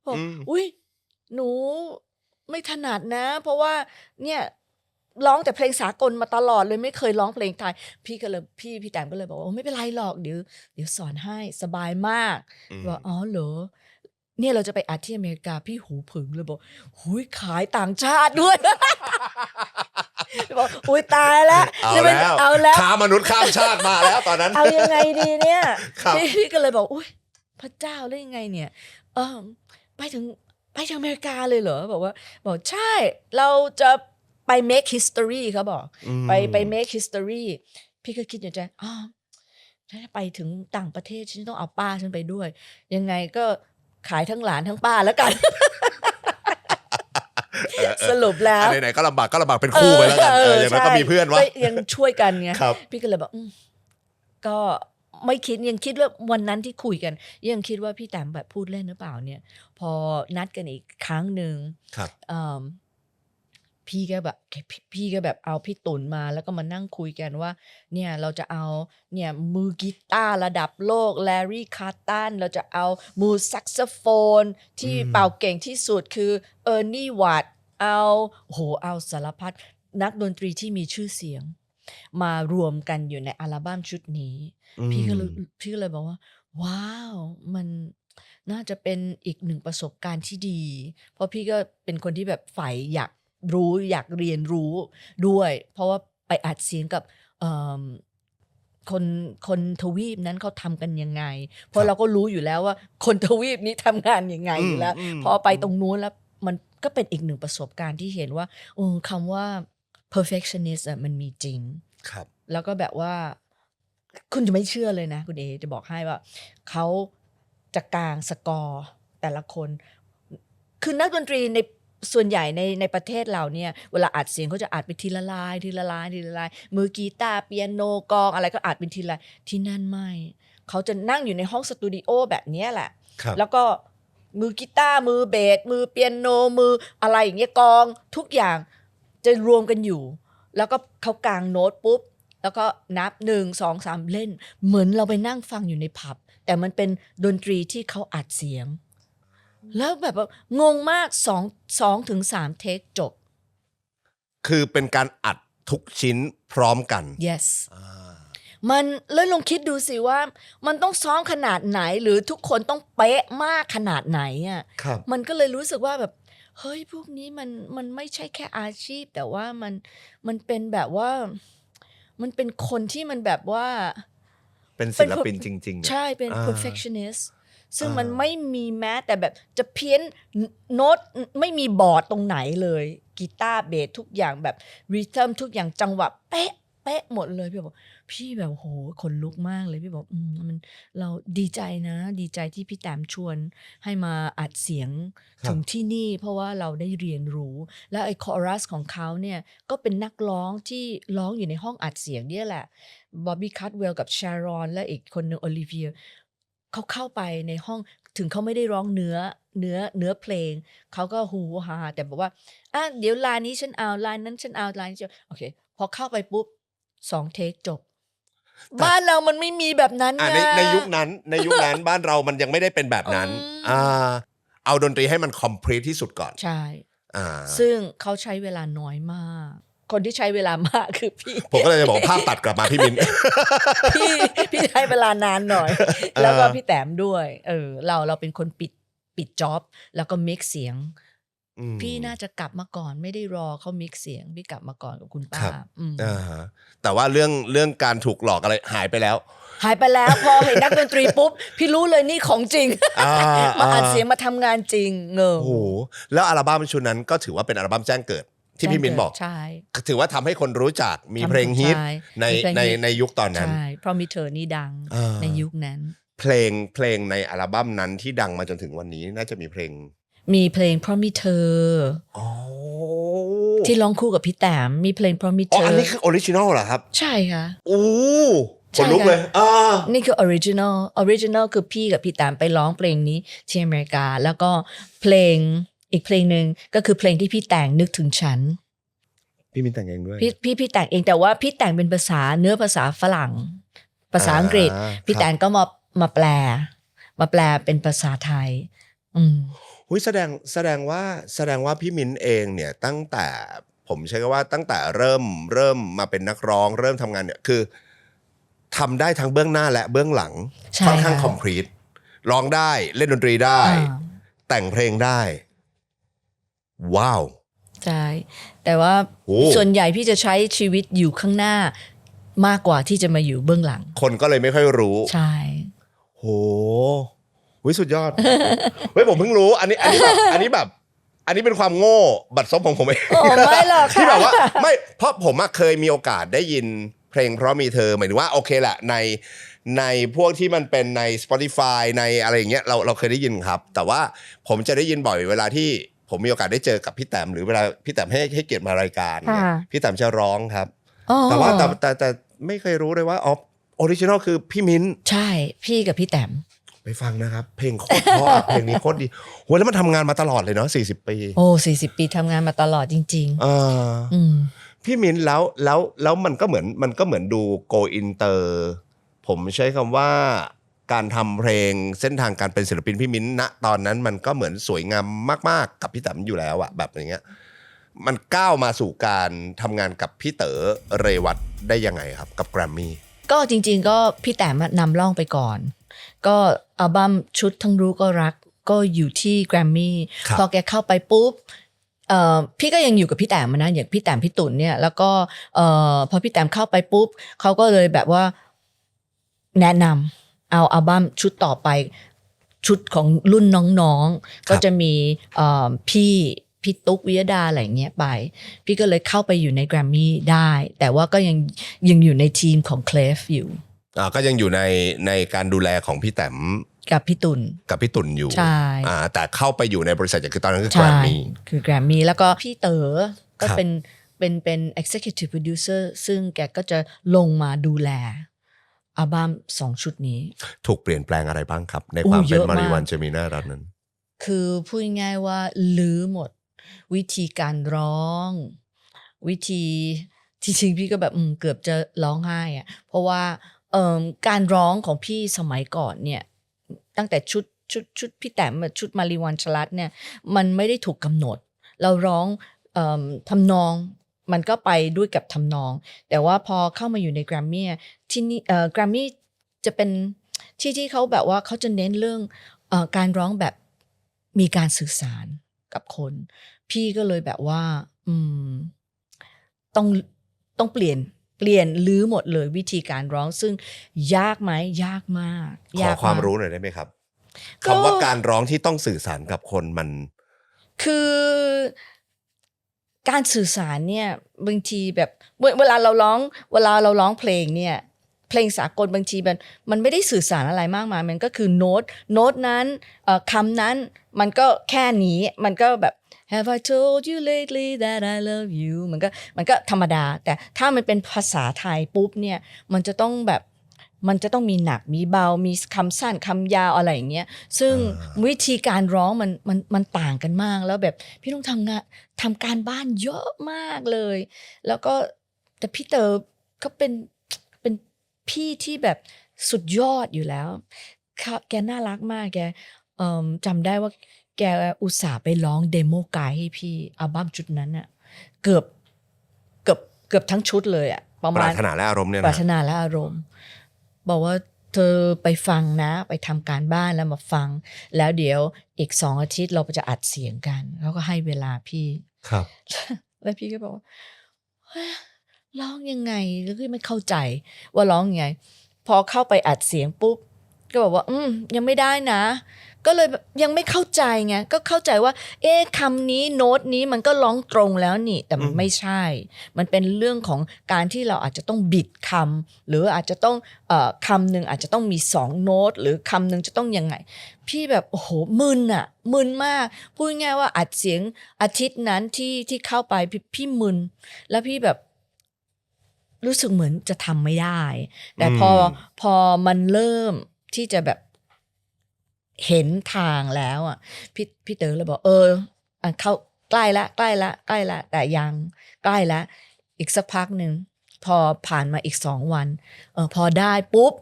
บอกอุ้ยหนูไม่ถนัดนะเพราะว่าเนี่ยร้องแต่เพลงสากลมาตลอดเลยไม่เคยร้องเพลงไทยพี่ก็เลยพี่แต้มก็เลยบอกว่าไม่เป็นไรหรอกเดี๋ยวสอนให้สบายมากบอกอ๋อเหรอเนี่ยเราจะไปอัดที่อเมริกาพี่หูผึ่งเลยบอกหุยขายต่างชาติด้วย บอกอุ้ยตายแล้วเอาแล้วค้ามนุษย์ข้ามชาติมาแล้วตอนนั้นเอายังไงดีเนี่ยพี่ก็เลยบอกอุ้ยพระเจ้าได้ยังไงเนี่ยไปถึงอเมริกาเลยเหรอบอกใช่เราจะไป make history เขาบอกไป make history พี่ก็คิดอยู่ใจถ้าไปถึงต่างประเทศฉันต้องเอาป้าฉันไปด้วยยังไงก็ขายทั้งหลานทั้งป้าแล้วกัน สรุปแล้วไหนๆก็ลำบากเป็นคู่ไปแล้วกันอย่างนั้นก็มีเพื่อนว่ายังช่วยกันไงพี่ก็เลยบอกก็ไม่คิดยังคิดว่าวันนั้นที่คุยกันยังคิดว่าพี่แต้มแบบพูดเล่นหรือเปล่าเนี่ยพอนัดกันอีกครั้งหนึ่งพี่ก็แบบเอาพี่ตุ่นมาแล้วก็มานั่งคุยกันว่าเนี่ยเราจะเอาเนี่ยมือกีตาร์ระดับโลกแลรี่คาร์ตันเราจะเอามือแซกโซโฟนที่เป่าเก่งที่สุดคือเออร์นี่วัตเอาสารพัดนักดนตรีที่มีชื่อเสียงมารวมกันอยู่ในอัลบั้มชุดนี้พี่ก็เลยบอกว่าว้าวมันน่าจะเป็นอีกหนึ่งประสบการณ์ที่ดีเพราะพี่ก็เป็นคนที่แบบใฝ่อยากเรียนรู้ด้วยเพราะว่าไปอัดเสียงกับคนทวีปนั้นเขาทำกันยังไงเพราะเราก็รู้อยู่แล้วว่าคนทวีปนี้ทำงานยังไงอยู่แล้วพอไปตรงนู้นแล้วมันก็เป็นอีกหนึ่งประสบการณ์ที่เห็นว่าคำว่า perfectionist มันมีจริงแล้วก็แบบว่าคุณจะไม่เชื่อเลยนะคุณเอจะบอกให้ว่าเขาจะกางสกอร์แต่ละคนคือนักดนตรีในส่วนใหญ่ในประเทศเราเนี่ยเวลาอัดเสียงเขาจะอัดไปทีละลายมือกีตาร์เปียโนกลองอะไรก็อัดเป็นทีละที่นั่นไม่เขาจะนั่งอยู่ในห้องสตูดิโอแบบนี้แหละแล้วก็มือกีตาร์มือเบสมือเปียโนมืออะไรอย่างเงี้ยกลองทุกอย่างจะรวมกันอยู่แล้วก็เขากางโน้ตปุ๊บแล้วก็นับ1 2 3เล่นเหมือนเราไปนั่งฟังอยู่ในผับแต่มันเป็นดนตรีที่เขาอัดเสียงแล้วแบบว่างงมาก2 ถึง 3เทคจบคือเป็นการอัดทุกชิ้นพร้อมกัน yes มันแล้วลองคิดดูสิว่ามันต้องซ้อมขนาดไหนหรือทุกคนต้องเป๊ะมากขนาดไหนอ่ะมันก็เลยรู้สึกว่าแบบเฮ้ยพวกนี้มันไม่ใช่แค่อาชีพแต่ว่ามันเป็นแบบว่ามันเป็นคนที่มันแบบว่าเป็นศิลปินจริงๆใช่เป็น perfectionist ซึ่งมันไม่มีแม้แต่แบบจะเพี้ยนโน้ตไม่มีบอร์ดตรงไหนเลยกีตาร์เบสทุกอย่างแบบริทึมทุกอย่างจังหวะเป๊ะหมดเลยพี่แบบโหขนลุกมากเลยพี่บอกมันเราดีใจนะดีใจที่พี่แต้มชวนให้มาอัดเสียงถึงที่นี่เพราะว่าเราได้เรียนรู้แล้วไอ้คอรัสของเขาเนี่ยก็เป็นนักร้องที่ร้องอยู่ในห้องอัดเสียงเนี่ยแหละบอบบี้คัตเวลกับชารอนและอีกคนนึงโอลิเวียเขาเข้าไปในห้องถึงเขาไม่ได้ร้องเนื้อเพลงเขาก็ฮูฮาแต่บอกว่าเดี๋ยวลายนี้ฉันเอาลายนั้นฉันเอาลายนี้โอเคพอเข้าไปปุ๊บ2เทคจบบ้านเรามันไม่มีแบบนั้นไงในยุคนั้นบ้านเรามันยังไม่ได้เป็นแบบนั้นเอาดนตรีให้มันคอมพลีทที่สุดก่อนใช่ซึ่งเขาใช้เวลาน้อยมาก คนที่ใช้เวลามากคือพี่ ผมก็เลยจะบอกภาพตัดกลับมาพี่มิน พี่ใช้เวลานานหน่อย แล้วก็พี่แต้มด้วยเราเป็นคนปิดจ็อบแล้วก็มิกเสียงพี่น่าจะกลับมาก่อนไม่ได้รอเขามิกเสียงพี่กลับมาก่อนกับคุณป้าแต่ว่าเรื่องการถูกหลอกอะไรหายไปแล้ว พอเห็นนักดนตรีปุ๊บพี่รู้เลยนี่ของจริงมาอัดเสียงมาทำงานจริงโอ้โหแล้วอัลบั้มชุดนั้นก็ถือว่าเป็นอัลบั้มแจ้งเกิดที่พี่มินบอกใช่ถือว่าทำให้คนรู้จักมีเพลงฮิตในยุคตอนนั้นใช่เพราะมีเธอนี่ดังในยุคนั้นเพลงในอัลบั้มนั้นที่ดังมาจนถึงวันนี้น่าจะมีเพลงเพราะมีเธอที่ร้องคู่กับพี่แต้มมีเพลงเพราะมีเธออันนี้คือออริจินอลเหรอครับใช่ค่ะโอ้ขนลุกเลยนี่คือออริจินอลคือพี่กับพี่แต้มไปร้องเพลงนี้ที่อเมริกาแล้วก็เพลงอีกเพลงหนึ่งก็คือเพลงที่พี่แต่งนึกถึงฉันพี่มินแต่งเองด้วยพี่แต่งเองแต่ว่าพี่แต่งเป็นภาษาเนื้อภาษาฝรั่งภาษาอังกฤษพี่แต่งก็มาแปลเป็นภาษาไทยแสดงว่าพี่มินเองเนี่ยตั้งแต่ผมใช้คำว่าตั้งแต่เริ่มมาเป็นนักร้องเริ่มทำงานเนี่ยคือทำได้ทั้งเบื้องหน้าและเบื้องหลังค่อนข้างคอมพลีทร้องได้เล่นดนตรีได้แต่งเพลงได้ว้าวใช่แต่ว่าส่วนใหญ่พี่จะใช้ชีวิตอยู่ข้างหน้ามากกว่าที่จะมาอยู่เบื้องหลังคนก็เลยไม่ค่อยรู้ใช่โหสุดยอดผมเพิ่งรู้อันนี้เป็นความโง่บัดซบของผมเองไม่หรอกค่ะที่แบบว่าไม่เพราะผมเคยมีโอกาสได้ยินเพลงเพราะมีเธอหมายถึงว่าโอเคแหละในพวกที่มันเป็นใน Spotify ในอะไรอย่างเงี้ยเราเคยได้ยินครับแต่ว่าผมจะได้ยินบ่อยเวลาที่ผมมีโอกาสได้เจอกับพี่แต้มหรือเวลาพี่แต้มให้เกียรติมารายการเนี่ยพี่แต้มจะร้องครับแต่ว่าแต่ไม่เคยรู้เลยว่าออริจินอลคือพี่มิ้นใช่พี่กับพี่แต้มไปฟังนะครับเพลงโคตรเพราะเพลงนี้โคตรดีโหแล้วมันทำงานมาตลอดเลยเนาะ40 ปี40 ปีทำงานมาตลอดจริงๆพี่มิ้นแล้วมันก็เหมือนดูโกอินเตอร์ผมใช้คำว่าการทำเพลงเส้นทางการเป็นศิลปินพี่มิ้นณตอนนั้นมันก็เหมือนสวยงามมากๆกับพี่แต้มอยู่แล้วอะแบบอย่างเงี้ยมันก้าวมาสู่การทำงานกับพี่เต๋อเรวัตได้ยังไงครับกับแกรมมี่ก็จริงๆก็พี่แต้มนำร่องไปก่อนก็อัลบั้มชุดทั้งรู้ก็รักก็อยู่ที่แกรมมี่พอแกเข้าไปปุ๊บพี่ก็ยังอยู่กับพี่แต้มนะอย่างพี่แต้มพี่ตุ่นเนี่ยแล้วก็พอพี่แต้มเข้าไปปุ๊บเขาก็เลยแบบว่าแนะนำเอาอัลบั้มชุดต่อไปชุดของรุ่นน้องๆก็จะมีพี่ตุ๊กวิยดาอะไรเงี้ยไปพี่ก็เลยเข้าไปอยู่ในแกรมมี่ได้แต่ว่าก็ยังอยู่ในทีมของเคลฟอยู่ก็ยังอยู่ในการดูแลของพี่แต้มกับพี่ตุ่นอยู่ใช่แต่เข้าไปอยู่ในบริษัทคือตอนนั้นคือแกรมมี่คือแกรมมี่แล้วก็พี่เต๋อก็เป็น executive producer ซึ่งแกก็จะลงมาดูแลอัลบั้ม2 ชุดนี้ถูกเปลี่ยนแปลงอะไรบ้างครับในความเป็นมาริวันเจมิน่าตอนนั้นคือพูดง่ายๆว่าลื้อหมดวิธีการร้องวิธีจริงๆพี่ก็แบบเกือบจะร้องไห้อะเพราะว่าการร้องของพี่สมัยก่อนเนี่ยตั้งแต่ชุดพี่แต้มชุดมาริวันชลัดเนี่ยมันไม่ได้ถูกกำหนดเราร้องทำนองมันก็ไปด้วยกับทำนองแต่ว่าพอเข้ามาอยู่ในแกรมมี่ที่นี่แกรมมี่จะเป็นที่เขาแบบว่าเขาจะเน้นเรื่องการร้องแบบมีการสื่อสารกับคนพี่ก็เลยแบบว่าต้องเปลี่ยนลื้อหมดเลยวิธีการร้องซึ่งยากไหมยากมากขอความรู้หน่อยได้ไหมครับคำว่าการร้องที่ต้องสื่อสารกับคนมันคือการสื่อสารเนี่ยบางทีแบบเวลาเราร้องเพลงเนี่ยเพลงสากลบางทีมันไม่ได้สื่อสารอะไรมากมายมันก็คือโน้ตนั้นคำนั้นมันก็แค่นี้มันก็แบบ Have I told you lately that I love you มันก็ธรรมดาแต่ถ้ามันเป็นภาษาไทยปุ๊บเนี่ยมันจะต้องมีหนักมีเบามีคำสั้นคำยาวอะไรอย่างเงี้ยซึ่งวิธีการร้องมันต่างกันมากแล้วแบบพี่ต้องทำการบ้านเยอะมากเลยแล้วก็แต่พี่เต๋อก็เป็นพี่ที่แบบสุดยอดอยู่แล้วแกน่ารักมากแกจำได้ว่าแกอุตส่าห์ไปร้องเดโมไกด์ให้พี่อัลบั้มชุดนั้นน่ะเกือบ เกือบทั้งชุดเลยอะประ ป มาณ รารถนาและอารมณ์เนี่ย ปรา นะ รถนาและอารมณ์ บอกว่าเธอไปฟังนะไปทำการบ้านแล้วมาฟัง แล้วเดี๋ยวอีก2 อาทิตย์เราจะอัดเสียงกันเขาก็ให้เวลาพี่ ครับ แล้วพี่ก็บอกว่าเฮ้ยร้องยังไงแล้วก็ไม่เข้าใจว่าร้องยังไง พอเข้าไปอัดเสียงปุ๊บก็บอกว่ายังไม่ได้นะ ก็เลยแบบยังไม่เข้าใจไงก็เข้าใจว่าคำนี้โน้ตนี้มันก็ร้องตรงแล้วนี่แต่มันไม่ใช่ มันเป็นเรื่องของการที่เราอาจจะต้องบิดคำหรืออาจจะต้องคำหนึ่งอาจจะต้องมี2 โน้ตหรือคำหนึ่งจะต้องยังไง พี่แบบโอ้โหมึนมากพูดง่ายๆว่าอัดเสียงอาทิตย์นั้นที่เข้าไปพี่มึนแล้วพี่แบบรู้สึกเหมือนจะทำไม่ได้ แต่พอมันเริ่มที่จะแบบเห็นทางแล้วอ่ะพี่เต๋อเลยบอกเข้าใกล้ละแต่ยังใกล้ละอีกสักพักหนึ่งพอผ่านมาอีก2 วันพอได้ปุ๊บ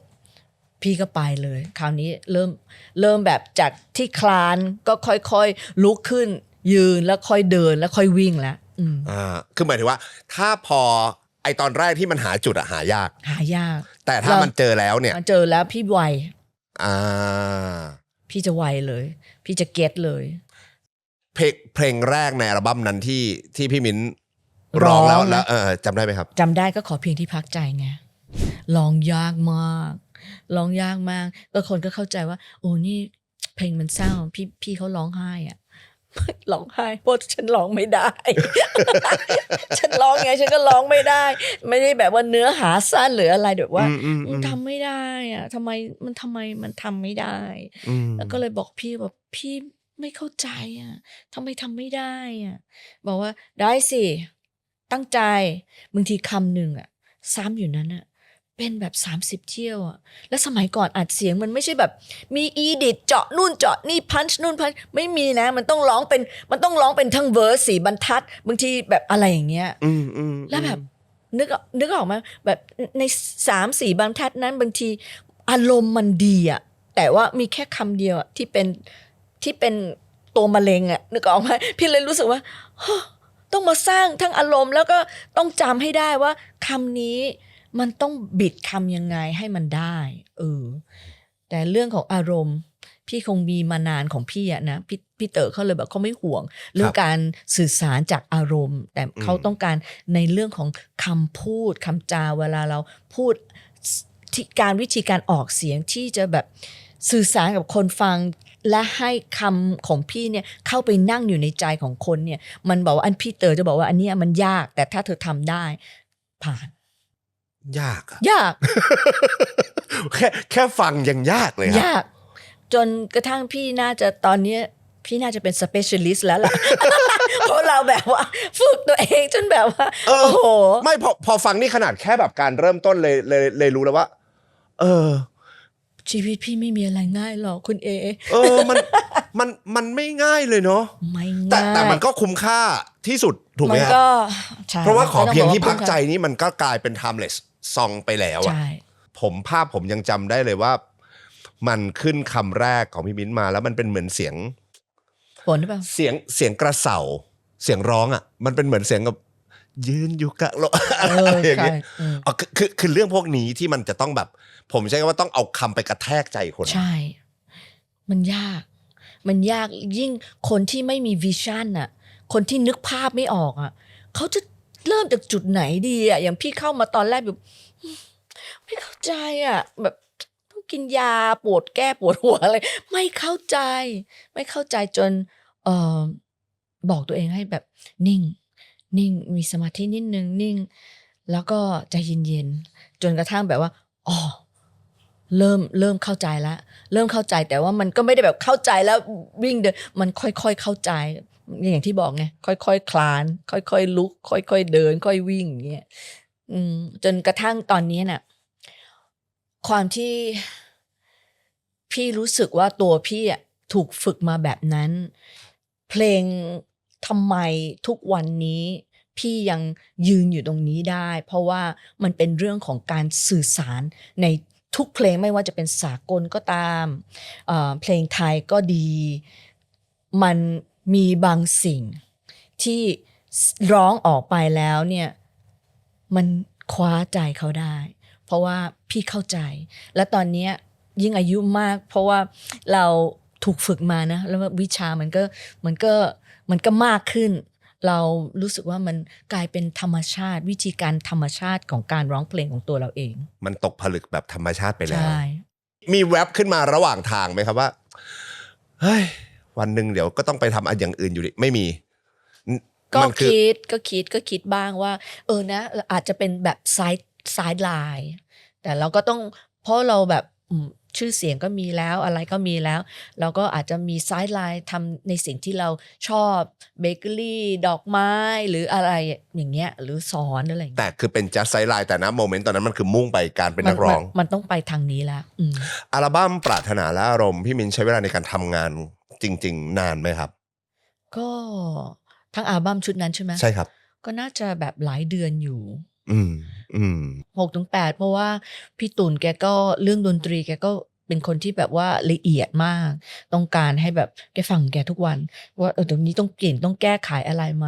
พี่ก็ไปเลยคราวนี้เริ่มแบบจากที่คลานก็ค่อยๆลุกขึ้นยืนแล้วค่อยเดินแล้วค่อยวิ่งแล้วคือหมายถึงว่าถ้าพอไอตอนแรกที่มันหาจุดอะหายาก แต่ถ้ามันเจอแล้วเนี่ยมันเจอแล้วพี่ไว อ่า พี่จะไวเลย พี่จะเก็ตเลย เพลงแรกในอัลบั้มนั้นที่พี่มิ้นร้องแล้วจำได้ไหมครับจำได้ก็ขอเพียงที่พักใจไงร้องยากมากก็คนก็เข้าใจว่าโอ้นี่เพลงมันเศร้าพี่เขาร้องไห้อะร้องไห้เพราะฉันร้องไม่ได้ ฉันร้องไงฉันก็ร้องไม่ได้ ไม่ได้แบบว่าเนื้อหาสั้นหรืออะไรแบบว่าทำไม่ได้อะทำไมมันทำไม่ได้แล้วก็เลยบอกพี่ว่าพี่ไม่เข้าใจอ่ะทำไมทำไม่ได้อ่ะบอกว่าได้สิตั้งใจบางทีคำหนึ่งอ่ะซ้ำอยู่นั้นอ่ะเป็นแบบ30 เที่ยวอ่ะแล้วสมัยก่อนอัดเสียงมันไม่ใช่แบบมีอีดิทเจาะนู่นเจาะนี่พันช์นู่นพันไม่มีนะมันต้องร้องเป็นทั้งเวอร์ส4 บรรทัดบางทีแบบอะไรอย่างเงี้ยแล้วแบบนึกออกไหมแบบใน3-4 บรรทัดนั้นบางทีอารมณ์มันดีอ่ะแต่ว่ามีแค่คำเดียวที่เป็นตัวมะเร็งอ่ะนึกออกไหมพี่เลยรู้สึกว่าต้องมาสร้างทั้งอารมณ์แล้วก็ต้องจำให้ได้ว่าคำนี้มันต้องบิดคำยังไงให้มันได้แต่เรื่องของอารมณ์พี่คงมีมานานของพี่อะนะพี่เต๋อเขาเลยแบบเขาไม่ห่วงเรื่องการสื่อสารจากอารมณ์แต่เขาต้องการในเรื่องของคำพูดคำจาเวลาเราพูดวิธีการออกเสียงที่จะแบบสื่อสารกับคนฟังและให้คำของพี่เนี่ยเข้าไปนั่งอยู่ในใจของคนเนี่ยมันบอกว่าพี่เต๋อจะบอกว่าอันนี้มันยากแต่ถ้าเธอทำได้ผ่านยาก แค่ฟังยังยากเลยครับยากจนกระทั่งพี่น่าจะตอนนี้พี่น่าจะเป็น specialist แล้วล่ะ เพราะเราแบบว่าฝึกตัวเองจนแบบว่าโอ้โหไม่พอฟังนี่ขนาดแค่แบบการเริ่มต้นเลยรู้แล้วว่าชีวิตพี่ไม่มีอะไรง่ายหรอกคุณมันไม่ง่ายเลยเนาะไม่ง่ายแต่มันก็คุ้มค่าที่สุดถูกไหมครับเพราะว่าขอเพียงที่พักใจนี่มันก็กลายเป็น timeless song ไปแล้วอะผมยังจำได้เลยว่ามันขึ้นคำแรกของพี่มิ้นมาแล้วมันเป็นเหมือนเสียงฝนหรือเปล่าเสียงกระเสาเสียงร้องอ่ะมันเป็นเหมือนเสียงกับยืนอยู่กับอะไรอย่างเงี้ยคือเรื่องพวกนี้ที่มันจะต้องแบบผมใช้คำว่าต้องเอาคำไปกระแทกใจคนใช่มันยากยิ่งคนที่ไม่มีวิชั่นอ่ะคนที่นึกภาพไม่ออกอ่ะเขาจะเริ่มจากจุดไหนดีอ่ะอย่างพี่เข้ามาตอนแรกแบบไม่เข้าใจอ่ะแบบต้องกินยาแก้ปวดหัวอะไรไม่เข้าใจจนบอกตัวเองให้แบบนิ่งมีสมาธินิดนึงนิ่งแล้วก็ใจเย็นๆจนกระทั่งแบบว่าเริ่มเข้าใจแล้วเริ่มเข้าใจแต่ว่ามันก็ไม่ได้แบบเข้าใจแล้ววิ่งเดินมันค่อยๆเข้าใจอย่างที่บอกไงค่อยๆคลานค่อยๆลุกค่อยๆเดินค่อยวิ่งอย่างเงี้ยจนกระทั่งตอนนี้น่ะความที่พี่รู้สึกว่าตัวพี่อ่ะถูกฝึกมาแบบนั้นเพลงทำไมทุกวันนี้พี่ยังยืนอยู่ตรงนี้ได้เพราะว่ามันเป็นเรื่องของการสื่อสารในทุกเพลงไม่ว่าจะเป็นสากลก็ตามเพลงไทยก็ดีมันมีบางสิ่งที่ร้องออกไปแล้วเนี่ย มันคว้าใจเขาได้ เพราะว่าพี่เข้าใจและตอนเนี้ยยิ่งอายุมากเพราะว่าเราถูกฝึกมานะแล้ววิชามันก็มากขึ้นเรารู้สึกว่ามันกลายเป็นธรรมชาติวิธีการธรรมชาติของการร้องเพลงของตัวเราเองมันตกผลึกแบบธรรมชาติไปแล้วใช่มีแวบขึ้นมาระหว่างทางไหมครับว่าเฮ้ยวันหนึ่งเดี๋ยวก็ต้องไปทำอย่างอื่นอยู่ดิไม่มีก็คิดบ้างว่านะอาจจะเป็นแบบไซด์ไลน์แต่เราก็ต้องเพราะเราแบบชื่อเสียงก็มีแล้วอะไรก็มีแล้วเราก็อาจจะมีไซด์ไลน์ทำในสิ่งที่เราชอบเบเกอรี่ดอกไม้หรืออะไรอย่างเงี้ยหรือสอนอะไรอย่างเงี้ยแต่คือเป็นจัสไซไลน์แต่นะโมเมนต์ตอนนั้นมันคือมุ่งไปการเป็นนักร้องมันต้องไปทางนี้แล้วอัลบั้มปรารถนาและอารมณ์พี่มินใช้เวลาในการทำงานจริงๆนานไหมครับก็ทั้งอัลบั้มชุดนั้นใช่ไหมใช่ครับก็น่าจะแบบหลายเดือนอยู่6-8 เพราะว่าพี่ตุ่นแกก็เรื่องดนตรีแกก็เป็นคนที่แบบว่าละเอียดมากต้องการให้แบบแกฟังแกทุกวันว่าตรงนี้ต้องเปลี่ยนต้องแก้ไขอะไรไหม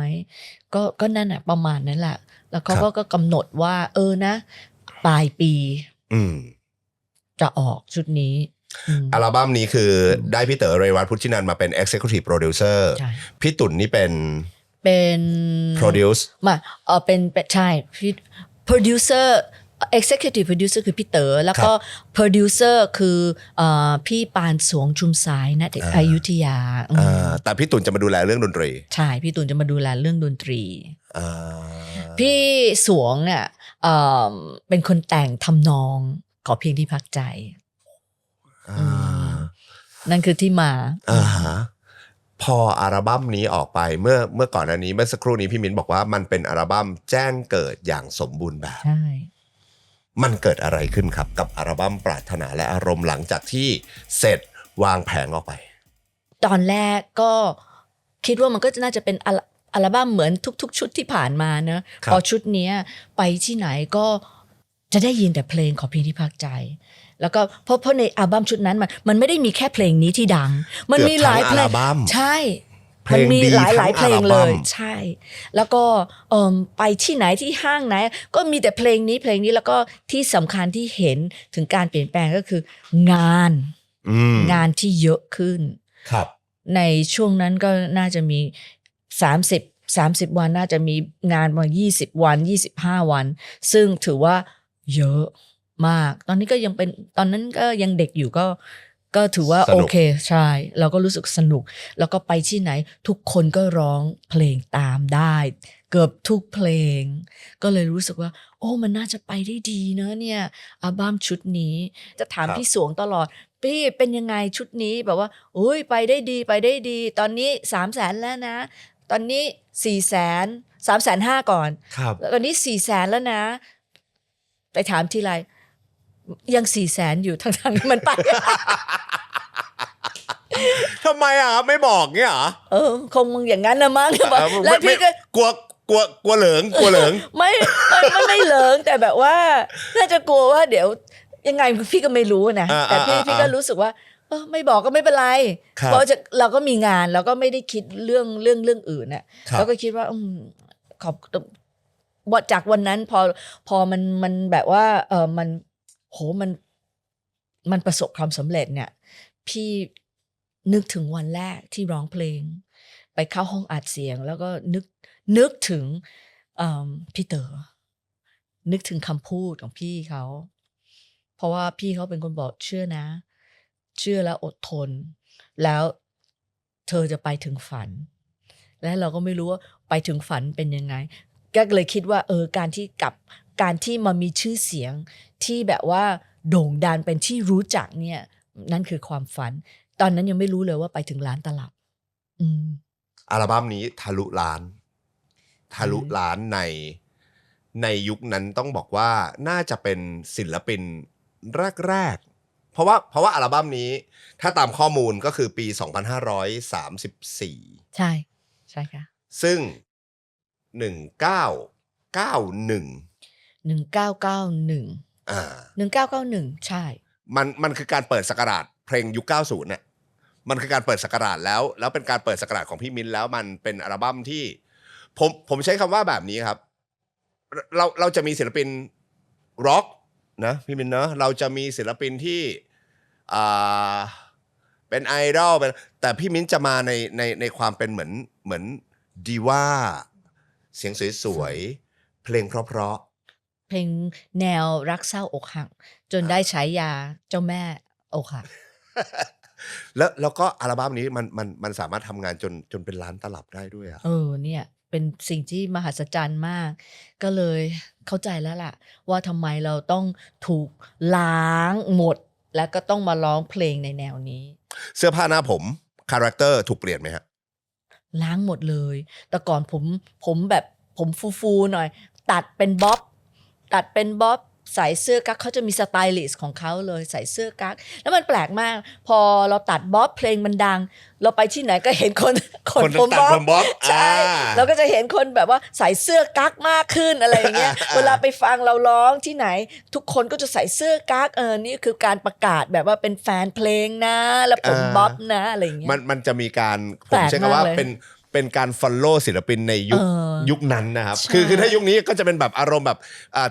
ก็นั่นแหละประมาณนั้นแหละแล้วเขาก็กำหนดว่านะปลายปีจะออกชุดนี้อัลบั้มนี้คือได้พี่เต๋อเรวัตพุทธินันท์มาเป็น Executive Producer พี่ตุ่นนี่เป็น Produce มาเป็นใช่พี่ Producer Executive Producer คือพี่เต๋อแล้วก็ Producer คือพี่ปานสวงชุมสายนะอยุธยาแต่พี่ตุ่นจะมาดูแลเรื่องดนตรีใช่พี่ตุ่นจะมาดูแลเรื่องดนตรีพี่สวงเนี่ยเป็นคนแต่งทำนองขอเพียงที่พักใจนั่นคือที่มาพออัลบั้มนี้ออกไปเมื่อก่อนอันนี้เมื่อสักครู่นี้พี่มิ้นบอกว่ามันเป็นอัลบั้มแจ้งเกิดอย่างสมบูรณ์แบบใช่มันเกิดอะไรขึ้นครับกับอัลบั้มปรารถนาและอารมณ์หลังจากที่เสร็จวางแผงออกไปตอนแรกก็คิดว่ามันก็น่าจะเป็นอัลบั้มเหมือนทุกๆชุดที่ผ่านมานะพอชุดนี้ไปที่ไหนก็จะได้ยินแต่เพลงขอเพียงที่พักใจแล้วก็เพราะในอัลบั้มชุดนั้นมันไม่ได้มีแค่เพลงนี้ที่ดังมันมีหลายเพลงใช่มันมีหลายเพลงเลยใช่แล้วก็ไปที่ไหนที่ห้างไหนก็มีแต่เพลงนี้แล้วก็ที่สำคัญที่เห็นถึงการเปลี่ยนแปลงก็คืองานที่เยอะขึ้นครับในช่วงนั้นก็น่าจะมี30วันน่าจะมีงานมา20วัน25วันซึ่งถือว่าเยอะมากตอนนี้ก็ยังเป็นตอนนั้นก็ยังเด็กอยู่ก็ถือว่าโอเคใช่เราก็รู้สึกสนุกแล้วก็ไปที่ไหนทุกคนก็ร้องเพลงตามได้เกือบทุกเพลงก็เลยรู้สึกว่าโอ้มันน่าจะไปได้ดีนะเนี่ยอัลบั้มชุดนี้จะถามพี่สวงตลอดพี่เป็นยังไงชุดนี้แบบว่าอุ้ยไปได้ดีตอนนี้300,000แล้วนะตอนนี้350,000ก่อนตอนนี้400,000แล้วนะไปถามทีไรยัง400,000อยู่ทั้งที่มันไป ทำไมไม่บอกเงี้ยคงมึงอย่างนั้นนะมั้งแล้วพี่ก็กลัวเหลิงไม่เหลิงแต่แบบว่าน่าจะกลัวว่าเดี๋ยวยังไงพี่ก็ไม่รู้นะแต่พี่ก็รู้สึกว่าไม่บอกก็ไม่เป็นไรเพราะเราก็มีงานเราก็ไม่ได้คิดเรื่องอื่นน่ะแล้วก็คิดว่าขอบจากวันนั้นพอมันแบบว่ามันประสบความสำเร็จเนี่ยพี่นึกถึงวันแรกที่ร้องเพลงไปเข้าห้องอัดเสียงแล้วก็นึกถึงพี่เต๋อนึกถึงคำพูดของพี่เขาเพราะว่าพี่เขาเป็นคนบอกเชื่อนะเชื่อแล้วอดทนแล้วเธอจะไปถึงฝันและเราก็ไม่รู้ว่าไปถึงฝันเป็นยังไงก็เลยคิดว่าการที่มามีชื่อเสียงที่แบบว่าโด่งดังเป็นที่รู้จักเนี่ยนั่นคือความฝันตอนนั้นยังไม่รู้เลยว่าไปถึงล้านตลับอัลบั้มนี้ทะลุล้านในยุคนั้นต้องบอกว่าน่าจะเป็นศิลปินแรกเพราะว่าอัลบั้มนี้ถ้าตามข้อมูลก็คือปี2534ใช่ค่ะซึ่ง1991 ใช่มันคือการเปิดศักราชเพลงยุค90เนี่ยมันคือการเปิดศักราชแล้วเป็นการเปิดศักราชของพี่มิ้นแล้วมันเป็นอัลบั้มที่ผมใช้คำว่าแบบนี้ครับ เราจะมีศิลปินร็อกนะพี่มินเนอะเราจะมีศิลปินที่อ่าเป็นไอดอลเป็นแต่พี่มิ้นจะมาในความเป็นเหมือนดีว่าเสียงสวยๆเพลงเพราะ เพลงแนวรักเศร้าอกหักจนได้ฉายาเจ้าแม่อกหัก แล้วก็อัลบั้มนี้มันสามารถทำงานจนเป็นล้านตลับได้ด้วยอ่ะ เนี่ยเป็นสิ่งที่มหัศจรรย์มาก ก็เลยเข้าใจแล้วล่ะ ว่าทำไมเราต้องถูกล้างหมด แล้วก็ต้องมาร้องเพลงในแนวนี้ เสื้อผ้าหน้าผมคาแรคเตอร์ถูกเปลี่ยนไหมฮะ ล้างหมดเลย แต่ก่อนผมแบบผมฟูๆหน่อย ตัดเป็นบ๊อบใส่เสื้อกั๊กเขาจะมีสไตลิสต์ของเขาเลยใส่เสื้อกั๊กแล้วมันแปลกมาก พอเราตัดบ๊อบเพลงมันดัง เราไปที่ไหนก็เห็นคนผม ตัดผมบ๊อบ ใช่เราก็จะเห็นคนแบบว่าใส่เสื้อกั๊กมากขึ้นอะไรอย่างเงี้ย เวลาไปฟังเราร้องที่ไหน ทุกคนก็จะใส่เสื้อกั๊กนี่คือการประกาศแบบว่าเป็นแฟนเพลงนะ แล้วผมบ๊อบนะอะไรอย่างเงี้ย มันจะมีการผมใช้คำว่าเป็นการ follow ศิลปินในยุคนั้นนะครับคือถ้ายุคนี้ก็จะเป็นแบบอารมณ์แบบ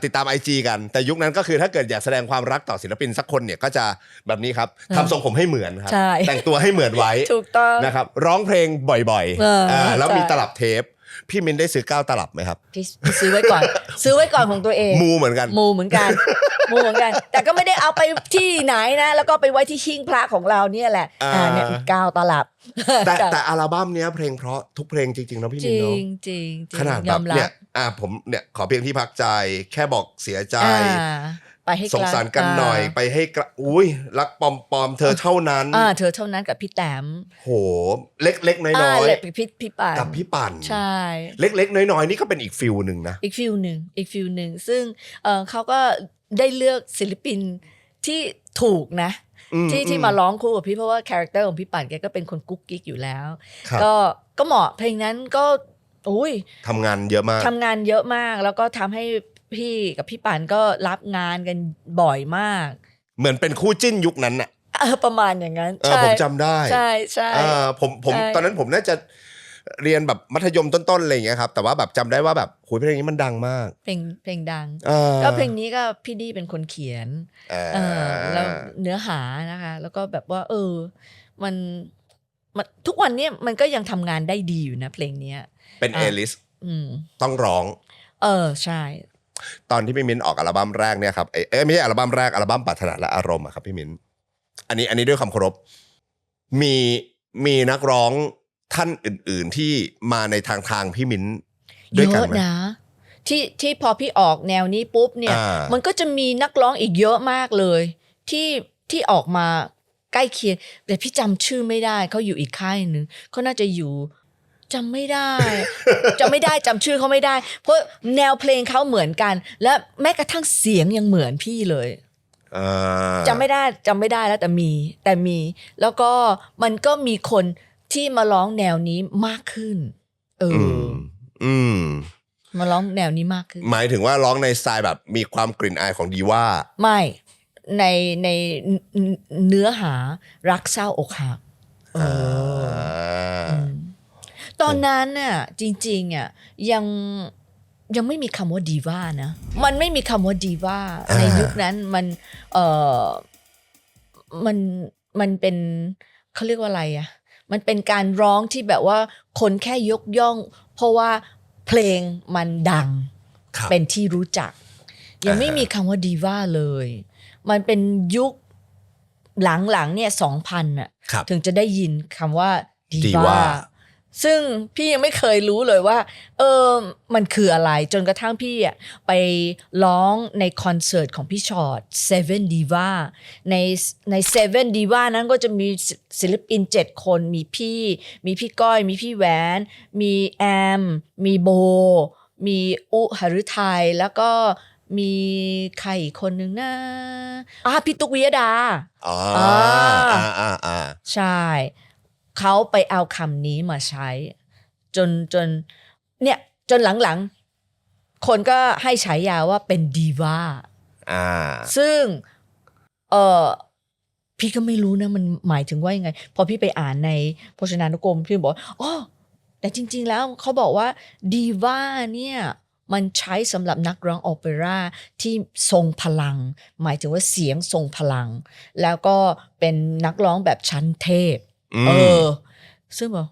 ติดตาม IG กันแต่ยุคนั้นก็คือถ้าเกิดอยากแสดงความรักต่อศิลปินสักคนเนี่ยก็จะแบบนี้ครับทำทรงผมให้เหมือนครับแต่งตัวให้เหมือนไว้ ถูกต้องนะครับร้องเพลงบ่อยๆแล้วมีตลับเทปพี่มินได้ซื้อ9ตลับไหมครับพี่ซื้อไว้ก่อน ซื้อไว้ก่อนของตัวเองมูเหมือนกัน แต่ก็ไม่ได้เอาไปที่ไหนนะแล้วก็ไปไว้ที่หิ้งพระของเราเนี่ยแหละเนี่ย9ตลับแต่อัลบั้มเนี้ยเพลงเพราะทุกเพลงจริงๆนะพี่มินเนาะจริงขนาดแบบเนี่ยผมเนี่ยขอเพียงที่พักใจแค่บอกเสียใจไปให้สงสารกันหน่อยไปให้อุ้ยรักปลอมเธอเท่านั้นเธอเท่านั้นกับพี่แต้มโหเล็กๆน้อยๆพี่ปั่นกับพี่ปั่นใช่เล็กๆน้อยๆนี่ก็เป็นอีกฟิลนึงนะอีกฟิลหนึ่งซึ่งเขาก็ได้เลือกศิลปินที่ถูกนะที่มาร้องคู่กับพี่เพราะว่าคาแรคเตอร์ของพี่ปั่นแกก็เป็นคนกุ๊กกิ๊กอยู่แล้วก็เหมาะเพลงนั้นก็ทำงานเยอะมากแล้วก็ทำให้พี่กับพี่ปั่นก็รับงานกันบ่อยมากเหมือนเป็นคู่จิ้นยุคนั้นน่ะประมาณอย่างนั้นผมจำได้ใช่ผมตอนนั้นผมน่าจะเรียนแบบมัธยมต้นๆอะไรอย่างเงี้ยครับแต่ว่าแบบจำได้ว่าแบบเพลงนี้มันดังมากเพลงดังก็เพลงนี้ก็พี่ดีเป็นคนเขียนแล้วเนื้อหานะคะแล้วก็แบบว่ามันทุกวันนี้มันก็ยังทำงานได้ดีอยู่นะเพลงนี้เป็นเอลิสต้องร้องใช่ตอนที่พี่มิ้นออกอัลบั้มแรกเนี่ยครับไม่ใช่อัลบั้มแรกอัลบั้มปรารถนาและอารมณ์ครับพี่มิ้นอันนี้ด้วยคำเคารพมีนักร้องท่านอื่นๆที่มาในทางพี่มิ้นด้วยกันไหมเยอะนะที่พอพี่ออกแนวนี้ปุ๊บเนี่ยมันก็จะมีนักร้องอีกเยอะมากเลยที่ออกมาใกล้เคียงแต่พี่จำชื่อไม่ได้เขาอยู่อีกค่ายนึงเขาน่าจะอยู่จำไม่ได้จำชื่อเขาไม่ได้เพราะแนวเพลงเขาเหมือนกันและแม้กระทั่งเสียงยังเหมือนพี่เลยจำไม่ได้แล้วแต่มีแล้วก็มันก็มีคนที่มาร้องแนวนี้มากขึ้นมาร้องแนวนี้มากขึ้นหมายถึงว่าร้องในสไตล์แบบมีความกลิ่นอายของดีว่าไม่ในเนื้อหารักเศร้าอกหักตอนนั้นน่ะจริงๆอ่ะยังไม่มีคำว่าดีว่านะมันไม่มีคำว่าดีว่าในยุคนั้นมันเป็นเขาเรียกว่าอะไรอ่ะมันเป็นการร้องที่แบบว่าคนแค่ยกย่องเพราะว่าเพลงมันดังเป็นที่รู้จักยังไม่มีคำว่าดีว่าเลยมันเป็นยุคหลังๆเนี่ย 2000 น่ะถึงจะได้ยินคำว่าดีว่าซึ่งพี่ยังไม่เคยรู้เลยว่ามันคืออะไรจนกระทั่งพี่อ่ะไปร้องในคอนเสิร์ตของพี่ชอต7 Diva ใน7 Diva นั้นก็จะมีศิลปิน7คนมีพี่ก้อยมีพี่แหวนมีแอมมีโบมีอุหฤทัยแล้วก็มีใครอีกคนนึงนะพี่ตุ๊กวิยดาใช่เขาไปเอาคำนี้มาใช้จนเนี่ยจนหลังๆคนก็ให้ฉายาว่าเป็นดีว่าซึ่งพี่ก็ไม่รู้นะมันหมายถึงว่ายังไงพอพี่ไปอ่านในพจนานุกรมพี่บอกแต่จริงๆแล้วเขาบอกว่าดีว่าเนี่ย มันใช้สำหรับนักร้องโอเปร่าที่ทรงพลังหมายถึงว่าเสียงทรงพลังแล้วก็เป็นนักร้องแบบชั้นเทพซึ่งบอก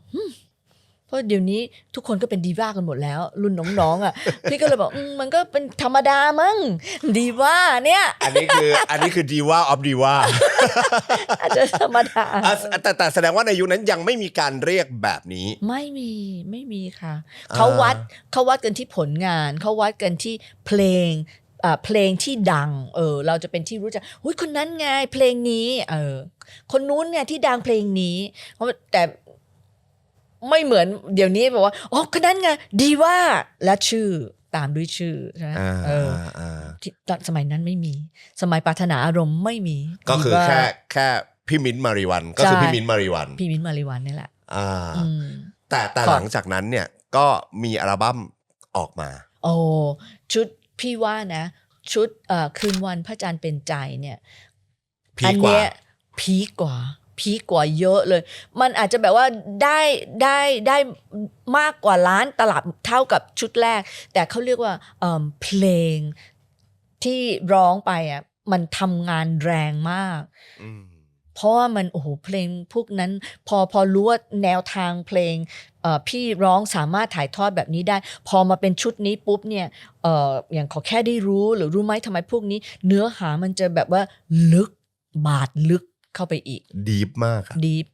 เพราะเดี๋ยวนี้ทุกคนก็เป็นดีว่ากันหมดแล้วรุ่นน้องๆอ่ะ พี่ก็เลยบอกมันก็เป็นธรรมดามั้งดีว่าเนี่ย อันนี้คือดีว่าออฟดีว่า อาจจะธรรมดา แต่แสดงว่าในยุคนั้นยังไม่มีการเรียกแบบนี้ไม่มีค่ะเขาวัดกันที่ผลงานเขาวัดกันที่เพลงที่ดังเราจะเป็นที่รู้จักหุ้ยคนนั้นไงเพลงนี้คนนู้นไงที่ดังเพลงนี้แต่ไม่เหมือนเดี๋ยวนี้บอกว่าอ๋อคนนั้นไงดีว่าและชื่อตามด้วยชื่อใช่ไหมตอนสมัยนั้นไม่มีสมัยปรารถนาอารมณ์ไม่มีก็คือแค่พี่มิ้นท์มาริวันก็คือพี่มิ้นท์มาริวันนี่แหละแต่หลังจากนั้นเนี่ยก็มีอัลบั้มออกมาชุดพี่ว่านะชุดคืนวันพระจันทร์เป็นใจเนี่ยอันเนี้ยพีคกว่าเยอะเลยมันอาจจะแบบว่าได้มากกว่าล้านตลับเท่ากับชุดแรกแต่เขาเรียกว่าเพลงที่ร้องไปอ่ะมันทำงานแรงมากเพราะว่ามันโอ้โหเพลงพวกนั้นพอรู้ว่าแนวทางเพลงพี่ร้องสามารถถ่ายทอดแบบนี้ได้พอมาเป็นชุดนี้ปุ๊บเนี่ยอย่างขอแค่ได้รู้หรือรู้ไหมทำไมพวกนี้เนื้อหามันจะแบบว่าลึกบาดลึกเข้าไปอีกดีฟมากดีฟ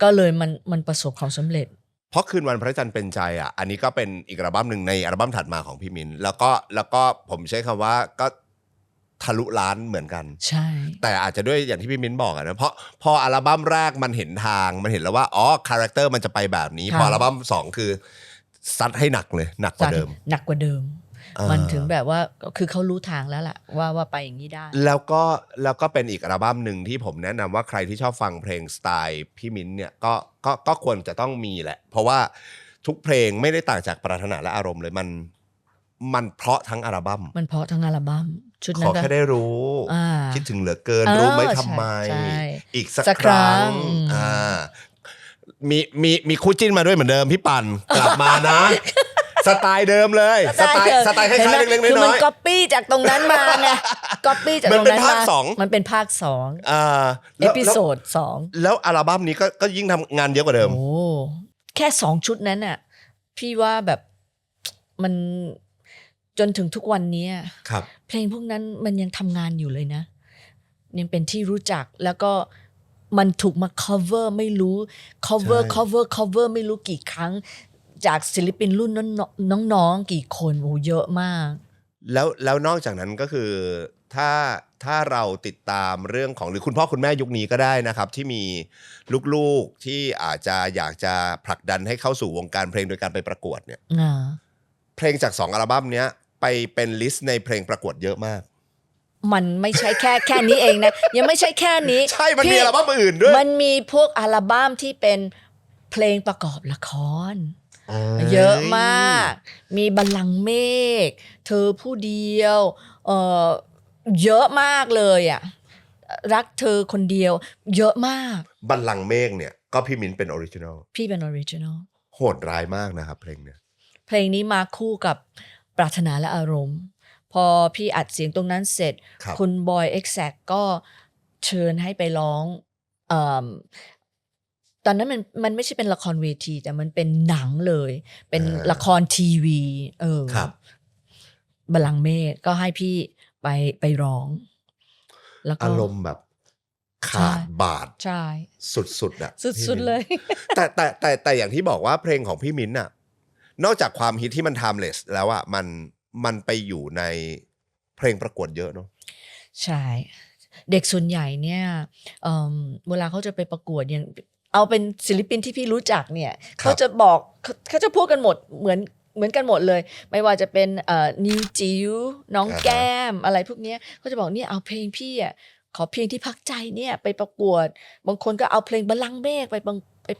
ก็เลยมันประสบความสำเร็จเพราะคืนวันพระจันทร์เป็นใจอ่ะอันนี้ก็เป็นอีกอัลบั้มหนึ่งในอัลบั้มถัดมาของพี่มินแล้วก็ผมใช้คำว่าก็ทะลุล้านเหมือนกันใช่แต่อาจจะด้วยอย่างที่พี่มิ้นบอกนะเพราะพออัลบั้มแรกมันเห็นทางมันเห็นแล้วว่าคาแรคเตอร์มันจะไปแบบนี้พออัลบั้ม2คือซัดให้หนักเลยหนักกว่าเดิมมันถึงแบบว่าคือเขารู้ทางแล้วล่ะว่าไปอย่างนี้ได้แล้วก็เป็นอีกอัลบั้มหนึ่งที่ผมแนะนำว่าใครที่ชอบฟังเพลงสไตล์พี่มิ้นเนี่ยก็ควรจะต้องมีแหละเพราะว่าทุกเพลงไม่ได้ต่างจากปรารถนาและอารมณ์เลยมันเพราะทั้งอัลบั้มขอแค่ได้รู้คิดถึงเหลือเกินรู้ไหมทำไมอีกสักครั้งมีคู่จิ้นมาด้วยเหมือนเดิมพี่ปั่นกลับมานะสไตล์เดิมเลยสไตล์คล้ายๆเล็กๆน้อยๆคือมันก๊อปปี้จากตรงนั้นมาไงก๊อปปี้จากตรงนั้นมามันเป็นภาค2เอพิโซด2แล้วอัลบั้มนี้ก็ยิ่งทำงานเยอะกว่าเดิมโอ้แค่2ชุดนั้นน่ะพี่ว่าแบบมันจนถึงทุกวันนี้เพลงพวกนั้นมันยังทำงานอยู่เลยนะยังเป็นที่รู้จักแล้วก็มันถูกมา cover ไม่รู้ cover ไม่รู้กี่ครั้งจากศิลปินรุ่นน้องๆกี่คนโอ้เยอะมากแล้วนอกจากนั้นก็คือถ้าเราติดตามเรื่องของหรือคุณพ่อคุณแม่ยุคนี้ก็ได้นะครับที่มีลูกๆที่อาจจะอยากจะผลักดันให้เข้าสู่วงการเพลงโดยการไปประกวดเนี่ยเพลงจาก2อัลบั้มเนี้ยไปเป็นลิสต์ในเพลงประกวดเยอะมากมันไม่ใช่แค่นี้เองนะยังไม่ใช่แค่นี้ใช่มันมีอัลบั้มอื่นด้วยมันมีพวกอัลบั้มที่เป็นเพลงประกอบละครเยอะมากมีบัลลังก์เมฆเธอผู้เดียวเยอะมากเลยอ่ะรักเธอคนเดียวเยอะมากบัลลังก์เมฆเนี่ยก็พี่มิ้นเป็นออริจินอลพี่เป็นออริจินอลโหดร้ายมากนะครับเพลงนี้มาคู่กับปรารถนาและอารมณ์พอพี่อัดเสียงตรงนั้นเสร็จคุณบอยเอ็กแซกก็เชิญให้ไปร้องตอนนั้นมันไม่ใช่เป็นละครเวทีแต่มันเป็นหนังเลยเป็นละครทีวีบัลลังก์เมฆก็ให้พี่ไปร้องแล้วอารมณ์แบบขาดบาดใช่สุดๆอ่ะสุดๆเลยแต่อย่างที่บอกว่าเพลงของพี่มิ้นท์อ่ะนอกจากความฮิตที่มัน timeless แล้วอ่ะมันไปอยู่ในเพลงประกวดเยอะเนาะใช่เด็กส่วนใหญ่เนี่ยเวลาเขาจะไปประกวดอย่างเอาเป็นศิลปินที่พี่รู้จักเนี่ยเขาจะบอกเขาจะพูดกันหมดเหมือนกันหมดเลยไม่ว่าจะเป็นนิวจิ๋วน้องแก้มอะไรพวกนี้เขาจะบอกเนี่ยเอาเพลงพี่อ่ะขอเพลงที่พักใจเนี่ยไปประกวดบางคนก็เอาเพลงบัลลังก์เมฆไป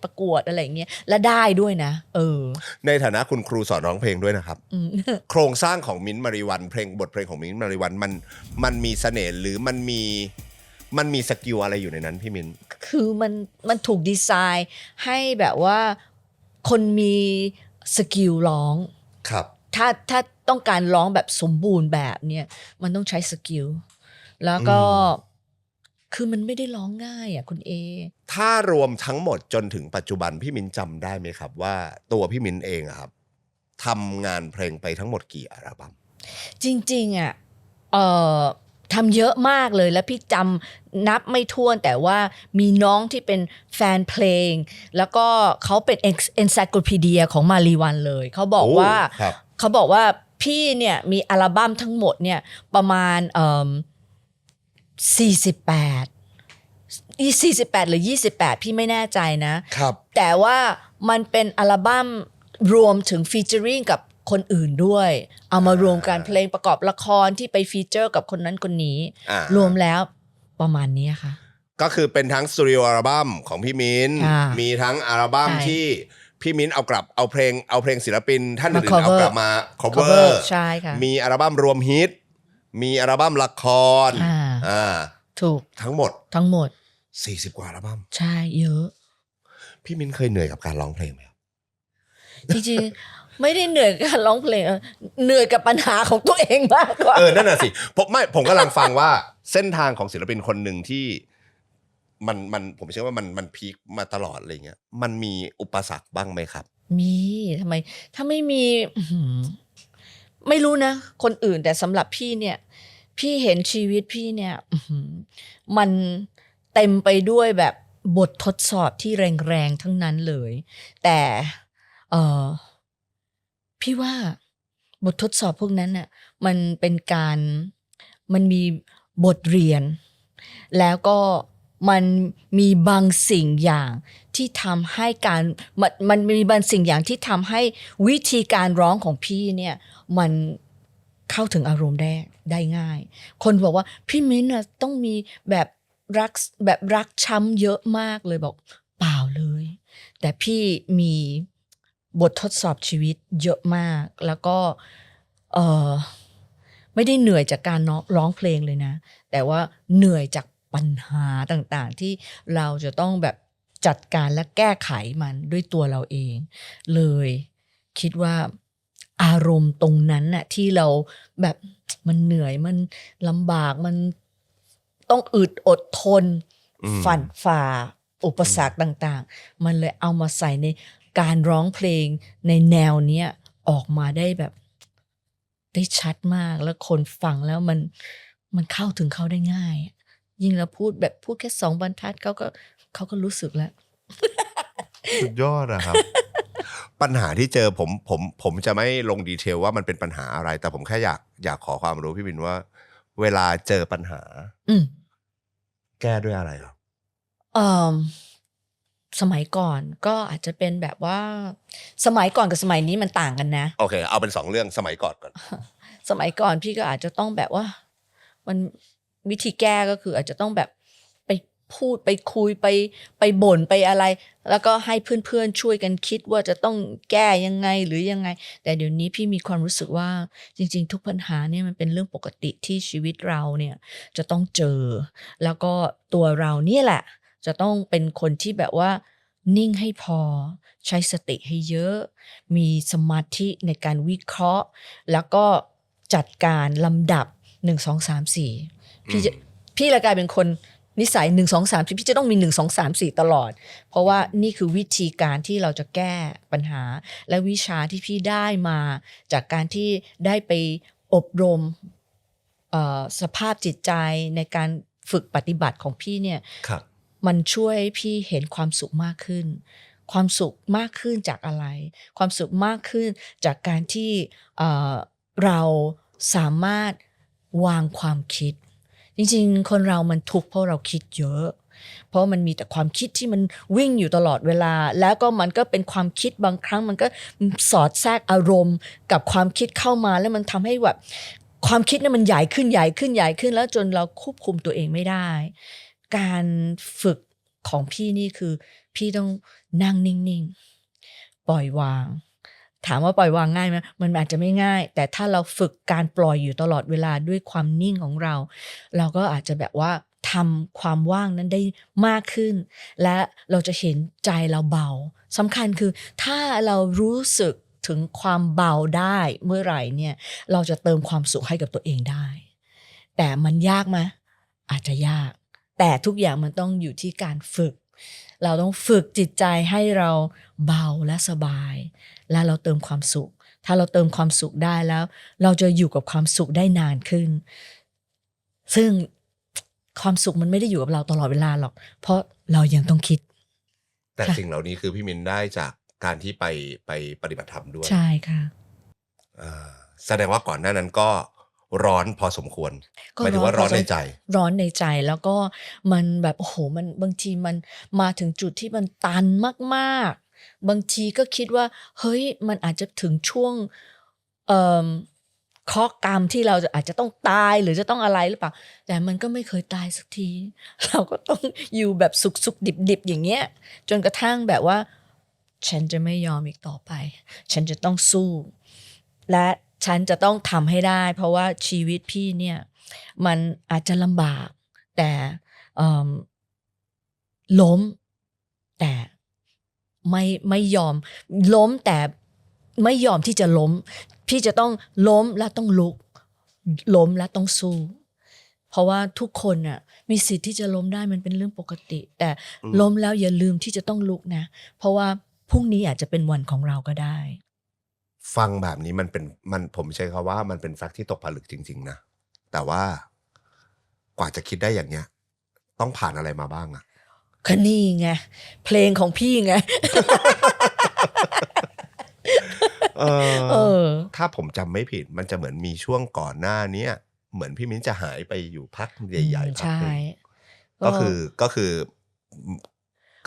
ประกวดอะไรอย่างเงี้ยและได้ด้วยนะในฐานะคุณครูสอนร้องเพลงด้วยนะครับโครงสร้างของมิ้นท์มาริวันบทเพลงของมิ้นท์มาริวันมันมีเสน่ห์หรือมันมีสกิลอะไรอยู่ในนั้นพี่มิ้นคือมันถูกดีไซน์ให้แบบว่าคนมีสกิลร้อง ถ้าต้องการร้องแบบสมบูรณ์แบบเนี่ยมันต้องใช้สกิลแล้วก็คือมันไม่ได้ร้องง่ายอ่ะคุณเอถ้ารวมทั้งหมดจนถึงปัจจุบันพี่มิ้นจำได้ไหมครับว่าตัวพี่มิ้นเองอะครับทำงานเพลงไปทั้งหมดกี่อัลบั้มจริงๆอ่ะทำเยอะมากเลยแล้วพี่จำนับไม่ถ้วนแต่ว่ามีน้องที่เป็นแฟนเพลงแล้วก็เขาเป็นencyclopedia ของมารีวันเลยเขาบอกว่าพี่เนี่ยมีอัลบั้มทั้งหมดเนี่ยประมาณ48หรือ28พี่ไม่แน่ใจนะครับแต่ว่ามันเป็นอัลบั้มรวมถึงฟีเจอริงกับคนอื่นด้วยเอามารวมกันเพลงประกอบละครที่ไปฟีเจอร์กับคนนั้นคนนี้รวมแล้วประมาณนี้ค่ะก็คือเป็นทั้งสตูดิโออัลบั้มของพี่มิ้นมีทั้งอัลบั้มที่พี่มิ้นเอาเพลงศิลปินท่านอื่นเอากลับมา cover ใช่ค่ะมีอัลบั้มรวมฮิตมีอัลบั้มละครถูกทั้งหมด40 กว่าอัลบั้มใช่เยอะพี่มิ้นเคยเหนื่อยกับการร้องเพลงไหมครับจริงๆไม่ได้เหนื่อยกับการร้องเพลงเหนื่อยกับปัญหาของตัวเองมากกว่านั่นน่ะสิผมกำลังฟังว่าเส้นทางของศิลปินคนหนึ่งที่มันผมเชื่อว่ามันพีคมาตลอดอะไรเงี้ยมันมีอุปสรรคบ้างไหมครับมีทำไมถ้าไม่มีไม่รู้นะคนอื่นแต่สำหรับพี่เนี่ยพี่เห็นชีวิตพี่เนี่ยมันเต็มไปด้วยแบบบททดสอบที่แรงๆทั้งนั้นเลยแต่พี่ว่าบททดสอบพวกนั้นน่ะมันมีบทเรียนแล้วก็มันมีบางสิ่งอย่างที่ทำให้มันมีบางสิ่งอย่างที่ทำให้วิธีการร้องของพี่เนี่ยมันเข้าถึงอารมณ์ได้ง่ายคนบอกว่าพี่มิ้นท์ต้องมีแบบรักช้ำเยอะมากเลยบอกเปล่าเลยแต่พี่มีบททดสอบชีวิตเยอะมากแล้วก็ไม่ได้เหนื่อยจากการร้องเพลงเลยนะแต่ว่าเหนื่อยจากปัญหาต่างๆที่เราจะต้องแบบจัดการและแก้ไขมันด้วยตัวเราเองเลยคิดว่าอารมณ์ตรงนั้นน่ะที่เราแบบมันเหนื่อยมันลำบากมันต้องอึดอดทนฝันฝ่าอุปสรรคต่างๆมันเลยเอามาใส่ในการร้องเพลงในแนวเนี้ยออกมาได้แบบได้ชัดมากแล้วคนฟังแล้วมันเข้าถึงเขาได้ง่ายยิ่งเราพูดแค่2 บรรทัดเขาก็รู้สึกแล้วสุดยอดนะครับ ปัญหาที่เจอผมจะไม่ลงดีเทลว่ามันเป็นปัญหาอะไรแต่ผมแค่อยากขอความรู้พี่บินว่าเวลาเจอปัญหาแก้ด้วยอะไรครับสมัยก่อนก็อาจจะเป็นแบบว่าสมัยก่อนกับสมัยนี้มันต่างกันนะโอเคเอาเป็น2เรื่องสมัยก่อนสมัยก่อนพี่ก็อาจจะต้องแบบว่ามันวิธีแก้ก็คืออาจจะต้องแบบไปพูดไปคุยไปบ่นไปอะไรแล้วก็ให้เพื่อนๆช่วยกันคิดว่าจะต้องแก้ยังไงหรือยังไงแต่เดี๋ยวนี้พี่มีความรู้สึกว่าจริงๆทุกปัญหาเนี่ยมันเป็นเรื่องปกติที่ชีวิตเราเนี่ยจะต้องเจอแล้วก็ตัวเราเนี่ยแหละจะต้องเป็นคนที่แบบว่านิ่งให้พอใช้สติให้เยอะมีสมาธิในการวิเคราะห์แล้วก็จัดการลำดับ1 2 3 4พี่ละกลายเป็นคนนิสัย1 2 3 4พี่จะต้องมี1 2 3 4ตลอดเพราะว่านี่คือวิธีการที่เราจะแก้ปัญหาและวิชาที่พี่ได้มาจากการที่ได้ไปอบรมสภาพจิตใจในการฝึกปฏิบัติของพี่เนี่ยมันช่วยพี่เห็นความสุขมากขึ้นความสุขมากขึ้นจากอะไรความสุขมากขึ้นจากการที่เราสามารถวางความคิดจริงๆคนเรามันทุกข์เพราะเราคิดเยอะเพราะมันมีแต่ความคิดที่มันวิ่งอยู่ตลอดเวลาแล้วก็มันก็เป็นความคิดบางครั้งมันก็สอดแทรกอารมณ์กับความคิดเข้ามาแล้วมันทำให้แบบความคิดเนี่ยมันใหญ่ขึ้นแล้วจนเราควบคุมตัวเองไม่ได้การฝึกของพี่นี่คือพี่ต้องนั่งนิ่งๆปล่อยวางถามว่าปล่อยวางง่ายไหมมันอาจจะไม่ง่ายแต่ถ้าเราฝึกการปล่อยอยู่ตลอดเวลาด้วยความนิ่งของเราเราก็อาจจะแบบว่าทำความว่างนั้นได้มากขึ้นและเราจะเห็นใจเราเบาสำคัญคือถ้าเรารู้สึก ถึงความเบาได้เมื่อไหร่เนี่ยเราจะเติมความสุขให้กับตัวเองได้แต่มันยากไหมอาจจะยากแต่ทุกอย่างมันต้องอยู่ที่การฝึกเราต้องฝึกจิตใจให้เราเบาและสบายและเราเติมความสุขถ้าเราเติมความสุขได้แล้วเราจะอยู่กับความสุขได้นานขึ้นซึ่งความสุขมันไม่ได้อยู่กับเราตลอดเวลาหรอกเพราะเรายังต้องคิดแต่สิ่งเหล่านี้คือพี่มินได้จากการที่ไปปฏิบัติธรรมด้วยใช่ค่ะแสดงว่าก่อนหน้านั้นก็ร้อนพอสมควรหมายถึงว่าร้อนในใจร้อนในใจแล้วก็มันแบบโอ้โหมันบางทีมันมาถึงจุดที่มันตันมากๆบางทีก็คิดว่าเฮ้ยมันอาจจะถึงช่วงเคราะห์กรรมที่เราอาจจะต้องตายหรือจะต้องอะไรหรือเปล่าแต่มันก็ไม่เคยตายสักทีเราก็ต้องอยู่แบบสุกๆดิบๆอย่างเงี้ยจนกระทั่งแบบว่าฉันจะไม่ยอมอีกต่อไปฉันจะต้องสู้และฉันจะต้องทำให้ได้เพราะว่าชีวิตพี่เนี่ยมันอาจจะลำบากแต่ล้มแต่ไม่ยอมล้มแต่ไม่ยอมที่จะล้มพี่จะต้องล้มแล้วต้องลุกล้มแล้วต้องสู้เพราะว่าทุกคนน่ะมีสิทธิ์ที่จะล้มได้มันเป็นเรื่องปกติแต่ล้มแล้วอย่าลืมที่จะต้องลุกนะเพราะว่าพรุ่งนี้อาจจะเป็นวันของเราก็ได้ฟังแบบนี้มันผมใช้คำว่ามันเป็นแฟกต์ที่ตกผลึกจริงๆนะแต่ว่ากว่าจะคิดได้อย่างเนี้ยต้องผ่านอะไรมาบ้างอะก็นี่ไงเพลงของพี่ไง ถ้าผมจำไม่ผิดมันจะเหมือนมีช่วงก่อนหน้านี้เหมือนพี่มิ้นจะหายไปอยู่พักใหญ่ๆพักนึงก็คือ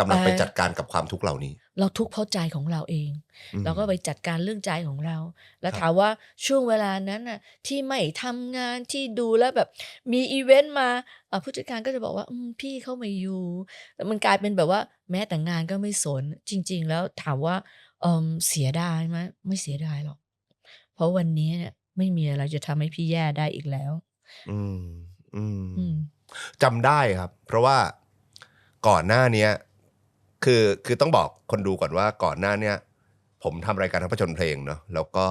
กำลังไปจัดการกับความทุกข์เหล่านี้เราทุกข์เพราะใจของเราเองเราก็ไปจัดการเรื่องใจของเราแล้วถามว่าช่วงเวลานั้นน่ะที่ไม่ทำงานที่ดูแล้วแบบมีอีเวนต์มาผู้จัดการก็จะบอกว่าพี่เขาไม่อยู่มันกลายเป็นแบบว่าแม้แต่งานก็ไม่สนจริงๆแล้วถามว่าเสียดายไหมไม่เสียดายหรอกเพราะวันนี้เนี่ยไม่มีอะไรจะทำให้พี่แย่ได้อีกแล้วจำได้ครับเพราะว่าก่อนหน้านี้คือต้องบอกคนดูก่อนว่าก่อนหน้านี้ผมทำรายการทัพผจญเพลงเนาะแล้วก็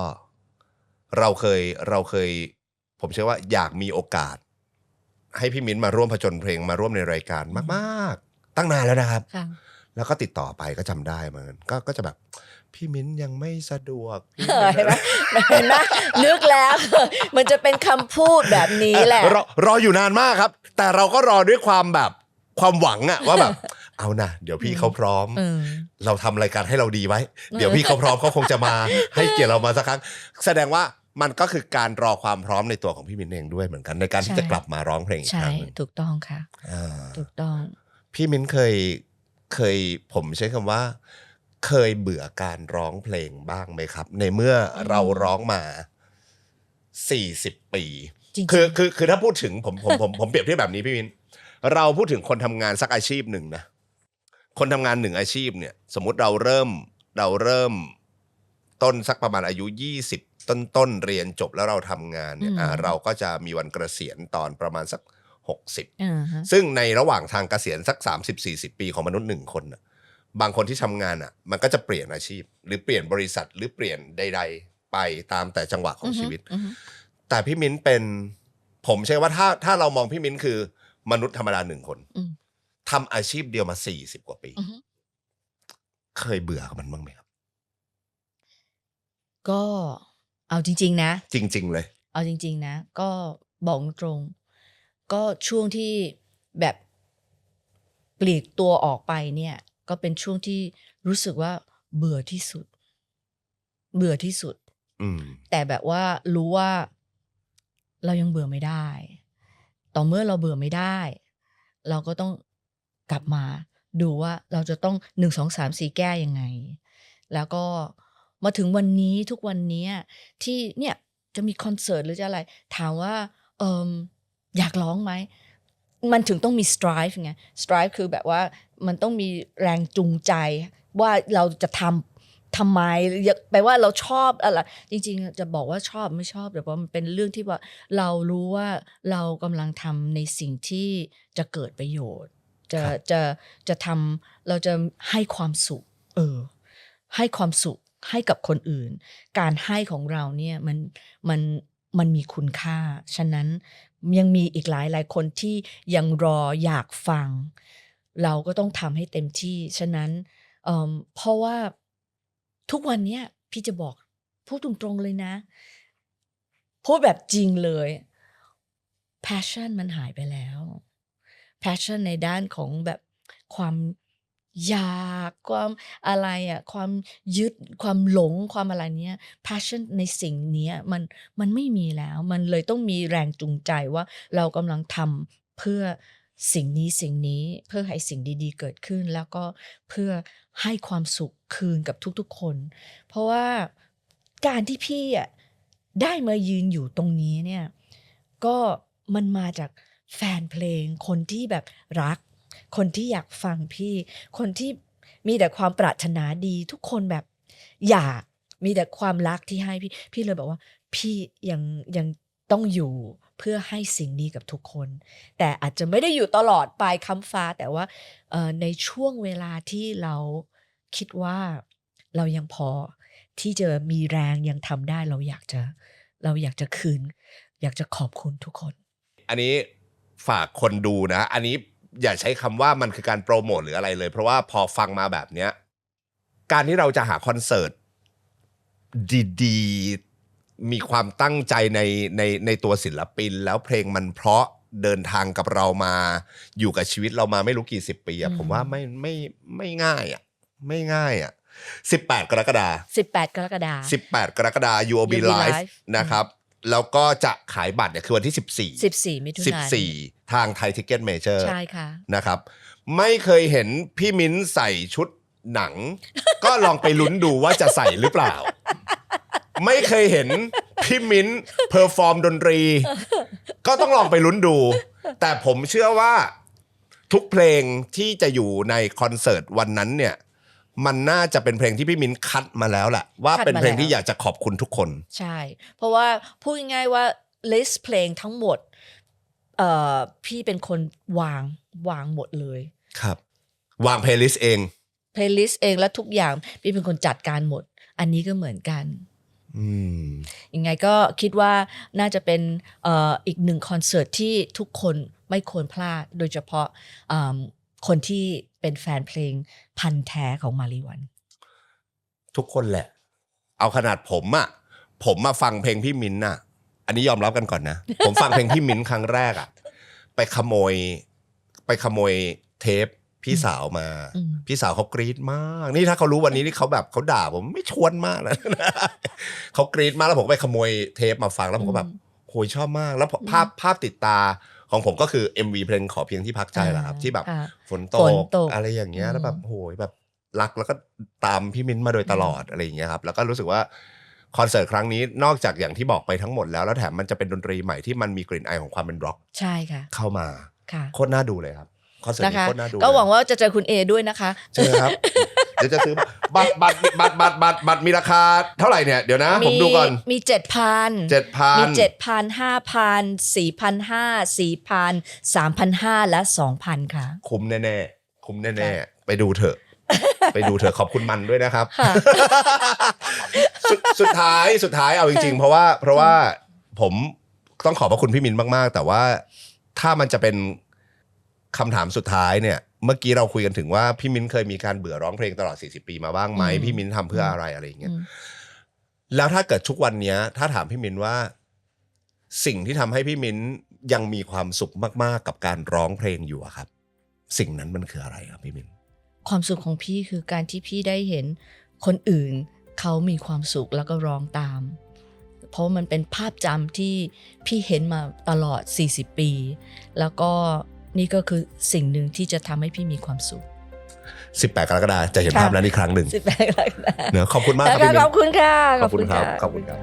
เราเคยผมเชื่อว่าอยากมีโอกาสให้พี่มิ้นมาร่วมผจญเพลงมาร่วมในรายการมากๆตั้งนานแล้วนะครับแล้วก็ติดต่อไปก็จำได้เหมือนกันก็จะแบบพี่มิ้นยังไม่สะดวกเห็นไหมนึกแล้ว มันจะเป็นคำพูดแบบนี้แหละรออยู่นานมากครับแต่เราก็รอด้วยความแบบความหวังอะว่าแบบเอานะเดี๋ยวพี่เขาพร้อมเราทำรายการให้เราดีไว้เดี๋ยวพี่เขาพร้อมเขาคงจะมาให้เกียรติเรามาสักครั้งแสดงว่ามันก็คือการรอความพร้อมในตัวของพี่มิ้นเองด้วยเหมือนกันในการที่จะกลับมาร้องเพลงอีกครั้งนึงถูกต้องค่ะถูกต้องพี่มิ้นเคยผมใช้คำว่าเคยเบื่อการร้องเพลงบ้างไหมครับในเมื่อเราร้องมา40 ปีคือถ้าพูดถึงผมเปรียบเทียบแบบนี้พี่มิ้นเราพูดถึงคนทำงานสักอาชีพหนึ่งนะคนทำงาน1อาชีพเนี่ยสมมุติเราเริ่มต้นสักประมาณอายุ20ต้นเรียนจบแล้วเราทำงานเนี่ยเราก็จะมีวันเกษียณตอนประมาณสัก60ซึ่งในระหว่างทางเกษียณสัก30-40 ปีของมนุษย์1คนน่ะบางคนที่ทำงานอ่ะมันก็จะเปลี่ยนอาชีพหรือเปลี่ยนบริษัทหรือเปลี่ยนใดๆไปตามแต่จังหวะของชีวิตแต่พี่มิ้นเป็นผมเชื่อว่าถ้าเรามองพี่มิ้นคือมนุษย์ธรรมดา1คนทำอาชีพเดียวมา40 กว่าปีเคยเบื่อกับมันบ้างไหมครับก็เอาจริงๆนะจริงๆเลยเอาจริงๆนะก็บอกตรงก็ช่วงที่แบบปลีกตัวออกไปเนี่ยก็เป็นช่วงที่รู้สึกว่าเบื่อที่สุดแต่แบบว่ารู้ว่าเรายังเบื่อไม่ได้ต่อเมื่อเราเบื่อไม่ได้เราก็ต้องกลับมาดูว่าเราจะต้อง1 2 3 4แก้ยังไงแล้วก็มาถึงวันนี้ทุกวันนี้ที่เนี่ยจะมีคอนเสิร์ตหรือจะอะไรถามว่าอยากร้องไหมมันถึงต้องมี strive ไง strive คือแบบว่ามันต้องมีแรงจูงใจว่าเราจะทำไมแปลว่าเราชอบอะไรจริงๆจะบอกว่าชอบไม่ชอบแต่ว่ามันเป็นเรื่องที่ว่าเรารู้ว่าเรากำลังทำในสิ่งที่จะเกิดประโยชน์จะทำเราจะให้ความสุขให้ความสุข ให้กับคนอื่นการให้ของเราเนี่ยมันมีคุณค่าฉะนั้นยังมีอีกหลายคนที่ยังรออยากฟังเราก็ต้องทำให้เต็มที่ฉะนั้นเพราะว่าทุกวันเนี้ยพี่จะบอกพูดตรงๆเลยนะพูดแบบจริงเลย passion มันหายไปแล้ว passion ในด้านของแบบความอยากความอะไรอ่ะความยึดความหลงความอะไรเนี้ย passion ในสิ่งเนี้ยมันไม่มีแล้วมันเลยต้องมีแรงจูงใจว่าเรากำลังทำเพื่อสิ่งนี้เพื่อให้สิ่งดีๆเกิดขึ้นแล้วก็เพื่อให้ความสุขคืนกับทุกๆคนเพราะว่าการที่พี่อ่ะได้มายืนอยู่ตรงนี้เนี่ยก็มันมาจากแฟนเพลงคนที่แบบรักคนที่อยากฟังพี่คนที่มีแต่ความปรารถนาดีทุกคนแบบอยากมีแต่ความรักที่ให้พี่เลยบอกว่าพี่ยังต้องอยู่เพื่อให้สิ่งนี้กับทุกคนแต่อาจจะไม่ได้อยู่ตลอดไปค้ำฟ้าแต่ว่าในช่วงเวลาที่เราคิดว่าเรายังพอที่จะมีแรงยังทำได้เราอยากจะคืนอยากจะขอบคุณทุกคนอันนี้ฝากคนดูนะอันนี้อย่าใช้คำว่ามันคือการโปรโมทหรืออะไรเลยเพราะว่าพอฟังมาแบบเนี้ยการที่เราจะหาคอนเสิร์ตดีๆมีความตั้งใจในตัวศิลปินแล้วเพลงมันเพราะเดินทางกับเรามาอยู่กับชีวิตเรามาไม่รู้กี่สิบปีอะผมว่าไม่ง่ายอะไม่ง่ายอะ18 กรกฎาคม18 กรกฎาคม18 กรกฎาคม UOB Live นะครับแล้วก็จะขายบัตรเนี่ยคือวันที่14 มิถุนายน14ทางไทยทิกเก็ตเมเจอร์ใช่ค่ะนะครับไม่เคยเห็นพี่มิ้นใส่ชุดหนัง ก็ลองไปลุ้นดูว่าจะใส่หรือเปล่า ไม่เคยเห็นพี่มิ้นเพอร์ฟอร์มดนตรี ก็ต้องลองไปลุ้นดู แต่ผมเชื่อว่าทุกเพลงที่จะอยู่ในคอนเสิร์ตวันนั้นเนี่ยมันน่าจะเป็นเพลงที่พี่มิ้นคัดมาแล้วแหละว่าเป็นเพลงที่อยากจะขอบคุณทุกคนใช่เพราะว่าพูดง่ายๆว่าลิสต์เพลงทั้งหมดพี่เป็นคนวางหมดเลยครับวางเพลย์ลิสต์เองและทุกอย่างพี่เป็นคนจัดการหมดอันนี้ก็เหมือนกันยังไงก็คิดว่าน่าจะเป็นอีกหนึ่งคอนเสิร์ตที่ทุกคนไม่ควรพลาดโดยเฉพาะคนที่เป็นแฟนเพลงพันธุ์แท้ของมาริวันทุกคนแหละเอาขนาดผมมาฟังเพลงพี่มิ้นท์น่ะอันนี้ยอมรับกันก่อนนะ ผมฟังเพลงพี่มิ้นท์ครั้งแรกไปขโมยเทปพี่สาวมาพี่สาวเขากรี๊ดมากนี่ถ้าเขารู้วันนี้นี่เขาแบบเขาด่าผมไม่ชวนมากนะ เขากรี๊ดมากแล้วผมไปขโมยเทปมาฟังแล้วผมก็แบบโหยชอบมากแล้วภาพติดตาของผมก็คือ MV เพลงขอเพียงที่พักใจแหละครับที่แบบฝนตกอะไรอย่างเงี้ยแล้วแบบโหยแบบรักแล้วก็ตามพี่มิ้นมาโดยตลอดอะไรอย่างเงี้ยครับแล้วก็รู้สึกว่าคอนเสิร์ตครั้งนี้นอกจากอย่างที่บอกไปทั้งหมดแล้วแถมมันจะเป็นดนตรีใหม่ที่มันมีกลิ่นอายของความเป็นร็อกใช่ค่ะเข้ามาโคตรน่าดูเลยครับคอนเสิร์ตนี้โคตรน่าดูก็หวังว่าจะเจอคุณเอด้วยนะคะเจอครับเดี๋ยวจะซื้อบัตรมีราคาเท่าไหร่เนี่ยเดี๋ยวนะผมดูก่อนมี 7,000 มี 7,000 5,000 4,500 4,000 3,500 และ 2,000 ค่ะคุ้มแน่ไปดูเถอะขอบคุณมันด้วยนะครับสุดท้ายเอาจริงๆเพราะว่าผมต้องขอบพระคุณพี่มินมากๆแต่ว่าถ้ามันจะเป็นคำถามสุดท้ายเนี่ยเมื่อกี้เราคุยกันถึงว่าพี่มิ้นเคยมีการเบื่อร้องเพลงตลอด40ปีมาบ้างไหมพี่มิ้นทำเพื่ออะไรอย่างเงี้ยแล้วถ้าเกิดทุกวันนี้ถ้าถามพี่มิ้นว่าสิ่งที่ทำให้พี่มิ้นยังมีความสุขมากๆกับการร้องเพลงอยู่ครับสิ่งนั้นมันคืออะไรครับพี่มิ้นความสุขของพี่คือการที่พี่ได้เห็นคนอื่นเขามีความสุขแล้วก็ร้องตามเพราะมันเป็นภาพจำที่พี่เห็นมาตลอด40ปีแล้วก็นี่ก็คือสิ่งหนึ่งที่จะทำให้พี่มีความสุข18 กรกฎาคมจะเห็นภาพนั้นอีกครั้งหนึ่ง18 กรกฎาคมขอบคุณมากครับขอบคุณค่ะขอบคุณครับ